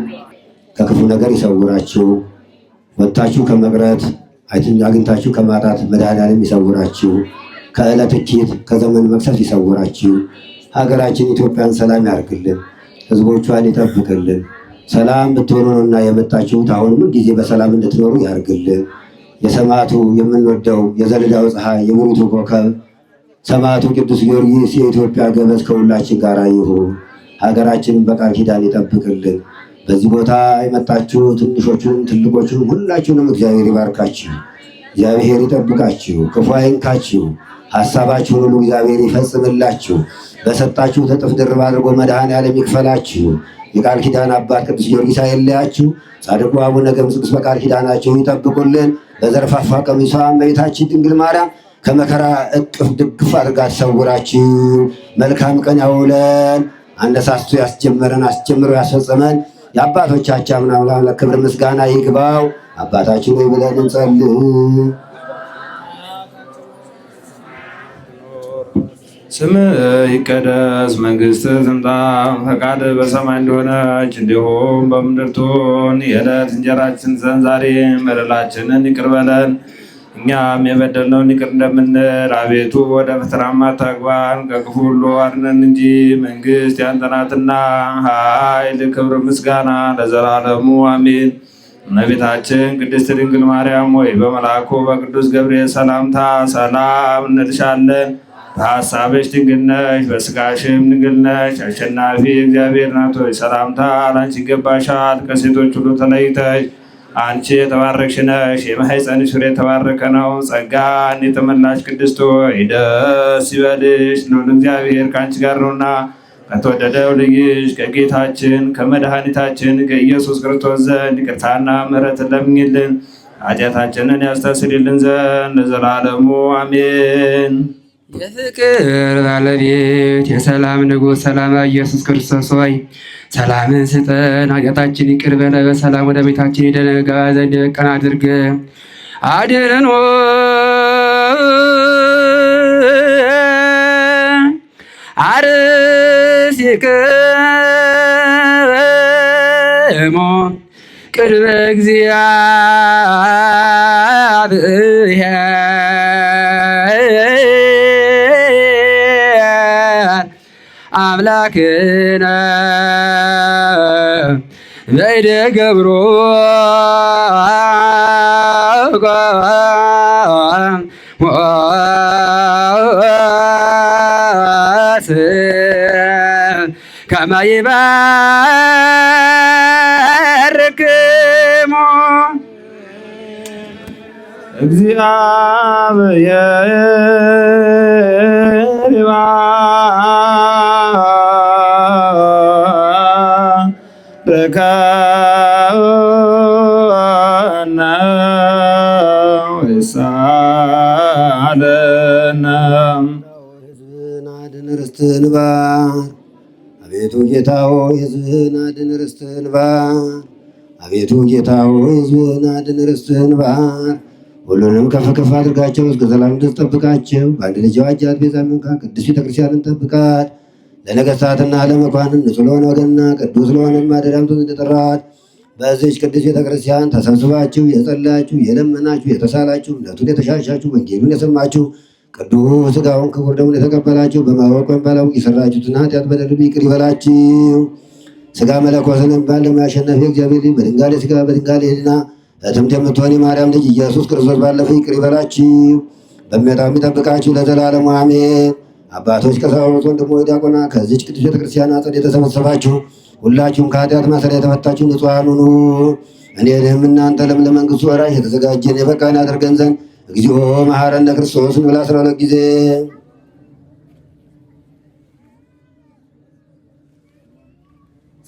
ከክፉ ነገር ይሰውራችሁ፣ ወጥታችሁ ከመቅረት አግኝታችሁ ከማጣት መድኃኔዓለም ይሰውራችሁ፣ ከዕለት እኪት ከዘመን መቅሰፍት ይሰውራችሁ። ሀገራችን ኢትዮጵያን ሰላም ያርግልን፣ ሕዝቦቿን ይጠብቅልን። ሰላም ብትሆኑ ነውና የመጣችሁት፣ አሁን ምን ጊዜ በሰላም እንድትኖሩ ያርግልን። የሰማዕቱ የምንወደው የዘልዳው ፀሐይ የሙሪቱ ኮከብ ሰማዕቱ ቅዱስ ጊዮርጊስ የኢትዮጵያ ገበዝ ከሁላችን ጋር ይሁን። ሀገራችንን በቃል ኪዳን ይጠብቅልን። በዚህ ቦታ የመጣችሁ ትንሾቹንም ትልቆቹንም ሁላችሁንም እግዚአብሔር ይባርካችሁ፣ እግዚአብሔር ይጠብቃችሁ፣ ክፉ አይንካችሁ፣ ሀሳባችሁን ሁሉ እግዚአብሔር ይፈጽምላችሁ። በሰጣችሁ እጥፍ ድርብ አድርጎ መድኃኔዓለም ይክፈላችሁ። የቃል ኪዳን አባት ቅዱስ ጊዮርጊስ አይለያችሁ። ጻድቁ አቡነ ገምጽ በቃል ኪዳናቸው ይጠብቁልን። በዘርፋፋ ቀሚሷ እመቤታችን ድንግል ማርያም ከመከራ እቅፍ ድግፍ አድርጋ ተሰውራችሁ መልካም ቀን ያውለን። አነሳስቶ ያስጀመረን አስጀምሮ ያስፈጸመን የአባቶቻችን አምላክ ክብር ምስጋና ይግባው። አባታችን ሆይ ብለን እንጸልይ። ስምህ ይቀደስ፣ መንግሥትህ ትምጣ፣ ፈቃድህ በሰማይ እንደሆነች እንዲሁም በምድር ትሁን። የዕለት እንጀራችንን ስጠን ዛሬ፣ በደላችንን ይቅር በለን እኛም የበደልነውን ይቅር እንደምንል፣ አቤቱ ወደ ፈተናም አታግባን ከክፉ ሁሉ አድነን እንጂ መንግሥት ያንተ ናትና፣ ኃይል፣ ክብር፣ ምስጋና ለዘላለሙ አሜን። እመቤታችን ቅድስት ድንግል ማርያም ሆይ በመልአኩ በቅዱስ ገብርኤል ሰላምታ ሰላም እንልሻለን። በሐሳብሽ ድንግል ነሽ፣ በሥጋሽም ድንግል ነሽ። አሸናፊ እግዚአብሔር ናት ሆይ ሰላምታ ላንቺ ይገባሻል። ከሴቶች ሁሉ ተለይተሽ አንቺ የተባረክሽ ነሽ፣ የማኅፀንሽ ፍሬ የተባረከ ነው። ጸጋን የተመላሽ ቅድስት ሆይ ደስ ይበልሽ፣ ልዑል እግዚአብሔር ከአንቺ ጋር ነውና ከተወደደው ልጅሽ ከጌታችን ከመድኃኒታችን ከኢየሱስ ክርስቶስ ዘንድ ይቅርታና ምሕረትን ለምኝልን ኃጢአታችንን ያስተሰርይልን ዘንድ ለዘላለሙ አሜን። የፍቅር ባለቤት የሰላም ንጉሥ ሰላም ኢየሱስ ክርስቶስ ሆይ ሰላምን ስጠን፣ ኃጢአታችን ይቅር በለን፣ በሰላም ወደ ቤታችን ሄደን እንገባ ዘንድ የበቃን አድርገን አድነን። አርሴክሙ ቅድመ እግዚአብሔር አምላክነ ዘይደገብሮ ከመ ይባርክሙ እግዚአብሔር ይባርከነ ወይሳለነ። ሕዝብህን አድን ርስትህን ባር። አቤቱ ጌታ ሆይ ሕዝብህን አድን ርስትህን ባር። አቤቱ ጌታ ሆይ ሕዝብህን አድን ርስትህን ባር። ሁሉንም ከፍ ከፍ አድርጋቸው፣ እስከ ዘላለም ድረስ ጠብቃቸው። በአንድ ልጅ ዋጃት ቤዛ መንካ ቅዱስ ቤተክርስቲያንን ጠብቃት። ለነገሥታትና ለመኳንን ንጹሕ ለሆነ ወገንና ቅዱስ ለሆነ ማደሪያም እንደጠራት በዚች ቅዱስ ቤተክርስቲያን ተሰብስባችሁ የጸለያችሁ የለመናችሁ የተሳላችሁ እምነቱን የተሻሻችሁ ወንጌሉን የሰማችሁ ቅዱስ ሥጋውን ክቡር ደሙን የተቀበላችሁ በማወቅ ወይም ባላወቅ የሰራችሁትን ኃጢአት በደል ይቅር ይበላችሁ። ሥጋ መለኮትን ባል ለማሸነፍ የእግዚአብሔር ልጅ በድንጋሌ ሥጋ በድንጋሌ ሕሊና እትምት የምትሆን የማርያም ልጅ ኢየሱስ ክርስቶስ ባለፈ ይቅር ይበላችሁ፣ በሚመጣው የሚጠብቃችሁ ለዘላለሙ አሜን። አባቶች፣ ቀሳውስት፣ ወንድሞች፣ ዲያቆናት ከዚች ቅዱስ ቤተክርስቲያን አጸድ የተሰበሰባችሁ ሁላችሁም ከኃጢአት ማሰሪያ የተፈታችሁ ንጹሐን ሁኑ። እኔንም እናንተንም ለመንግሥቱ ወራሽ የተዘጋጀን የበቃን ያደርገን ዘንድ እግዚኦ መሐረነ ክርስቶስ እንበል 12 ጊዜ።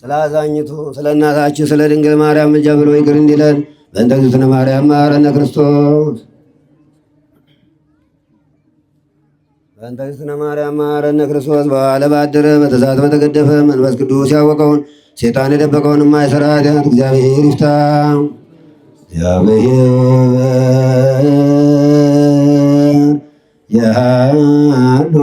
ስለ አዛኝቱ ስለ እናታችን ስለ ድንግል ማርያም ምልጃ ብሎ ይቅር እንዲለን በእንተ እግዝእትነ ማርያም መሐረነ ክርስቶስ በእንተ እግዝእትነ ማርያም መሐረነ ክርስቶስ። በዋለ ባደረ በተሳተ በተገደፈ መንፈስ ቅዱስ ያወቀውን ሴጣን የደበቀውን የማይሰራ ኃጢአት እግዚአብሔር ይፍታ። እግዚአብሔር ያሉ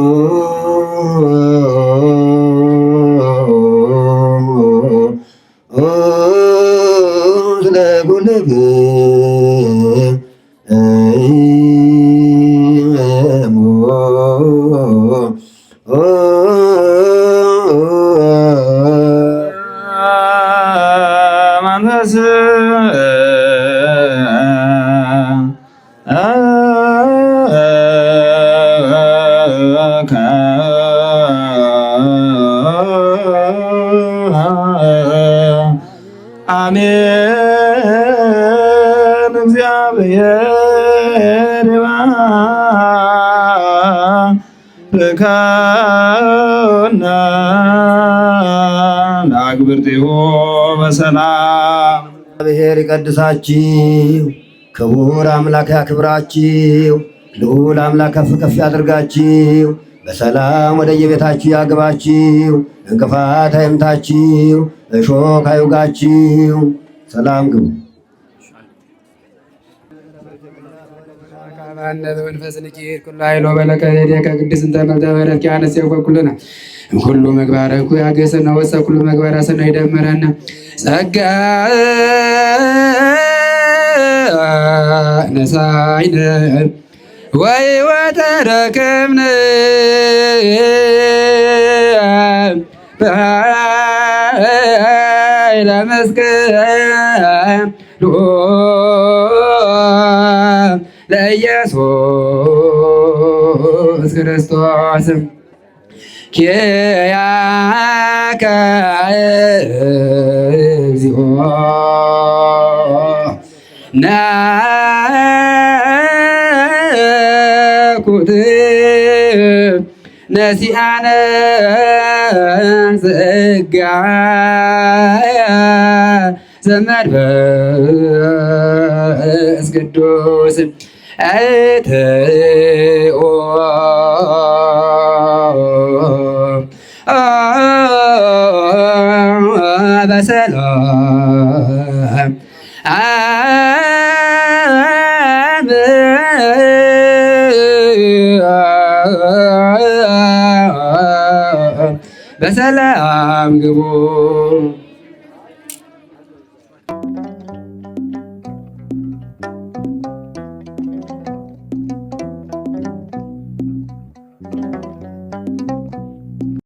ስለ ጉልብ መንፈስ አሜን። እግዚአብሔር ይባርከነ ለአግብርቲሁ በሰላም። እግዚአብሔር ይቀድሳችሁ፣ ክቡር አምላክ ያክብራችሁ፣ ልዑል አምላክ ከፍ ከፍ ያድርጋችሁ፣ በሰላም ወደ የቤታችሁ ያግባችሁ፣ እንቅፋት አይምታችሁ፣ እሾህ አይውጋችሁ። ሰላም ግቡ። ካባነት መንፈስ ንኪር ኩሉ ኃይሎ በለከ ሄደከ ቅድስት እንተ መልተ በረት ያነስ የኮኩልና ሁሉ ምግባረኩ ያገሰና ወሰ ሁሉ ምግባር ሰና ይደመረና ጸጋ ነሳይነ ወይ ወተረከምነ በኃይለ መስቀል ለኢየሱስ ክርስቶስ ኪያከ እግዚኦ ናኩት ነሲአነ ጸጋ ዘመንፈስ ቅዱስ አትኦ በሰላም በሰላም ግቡ።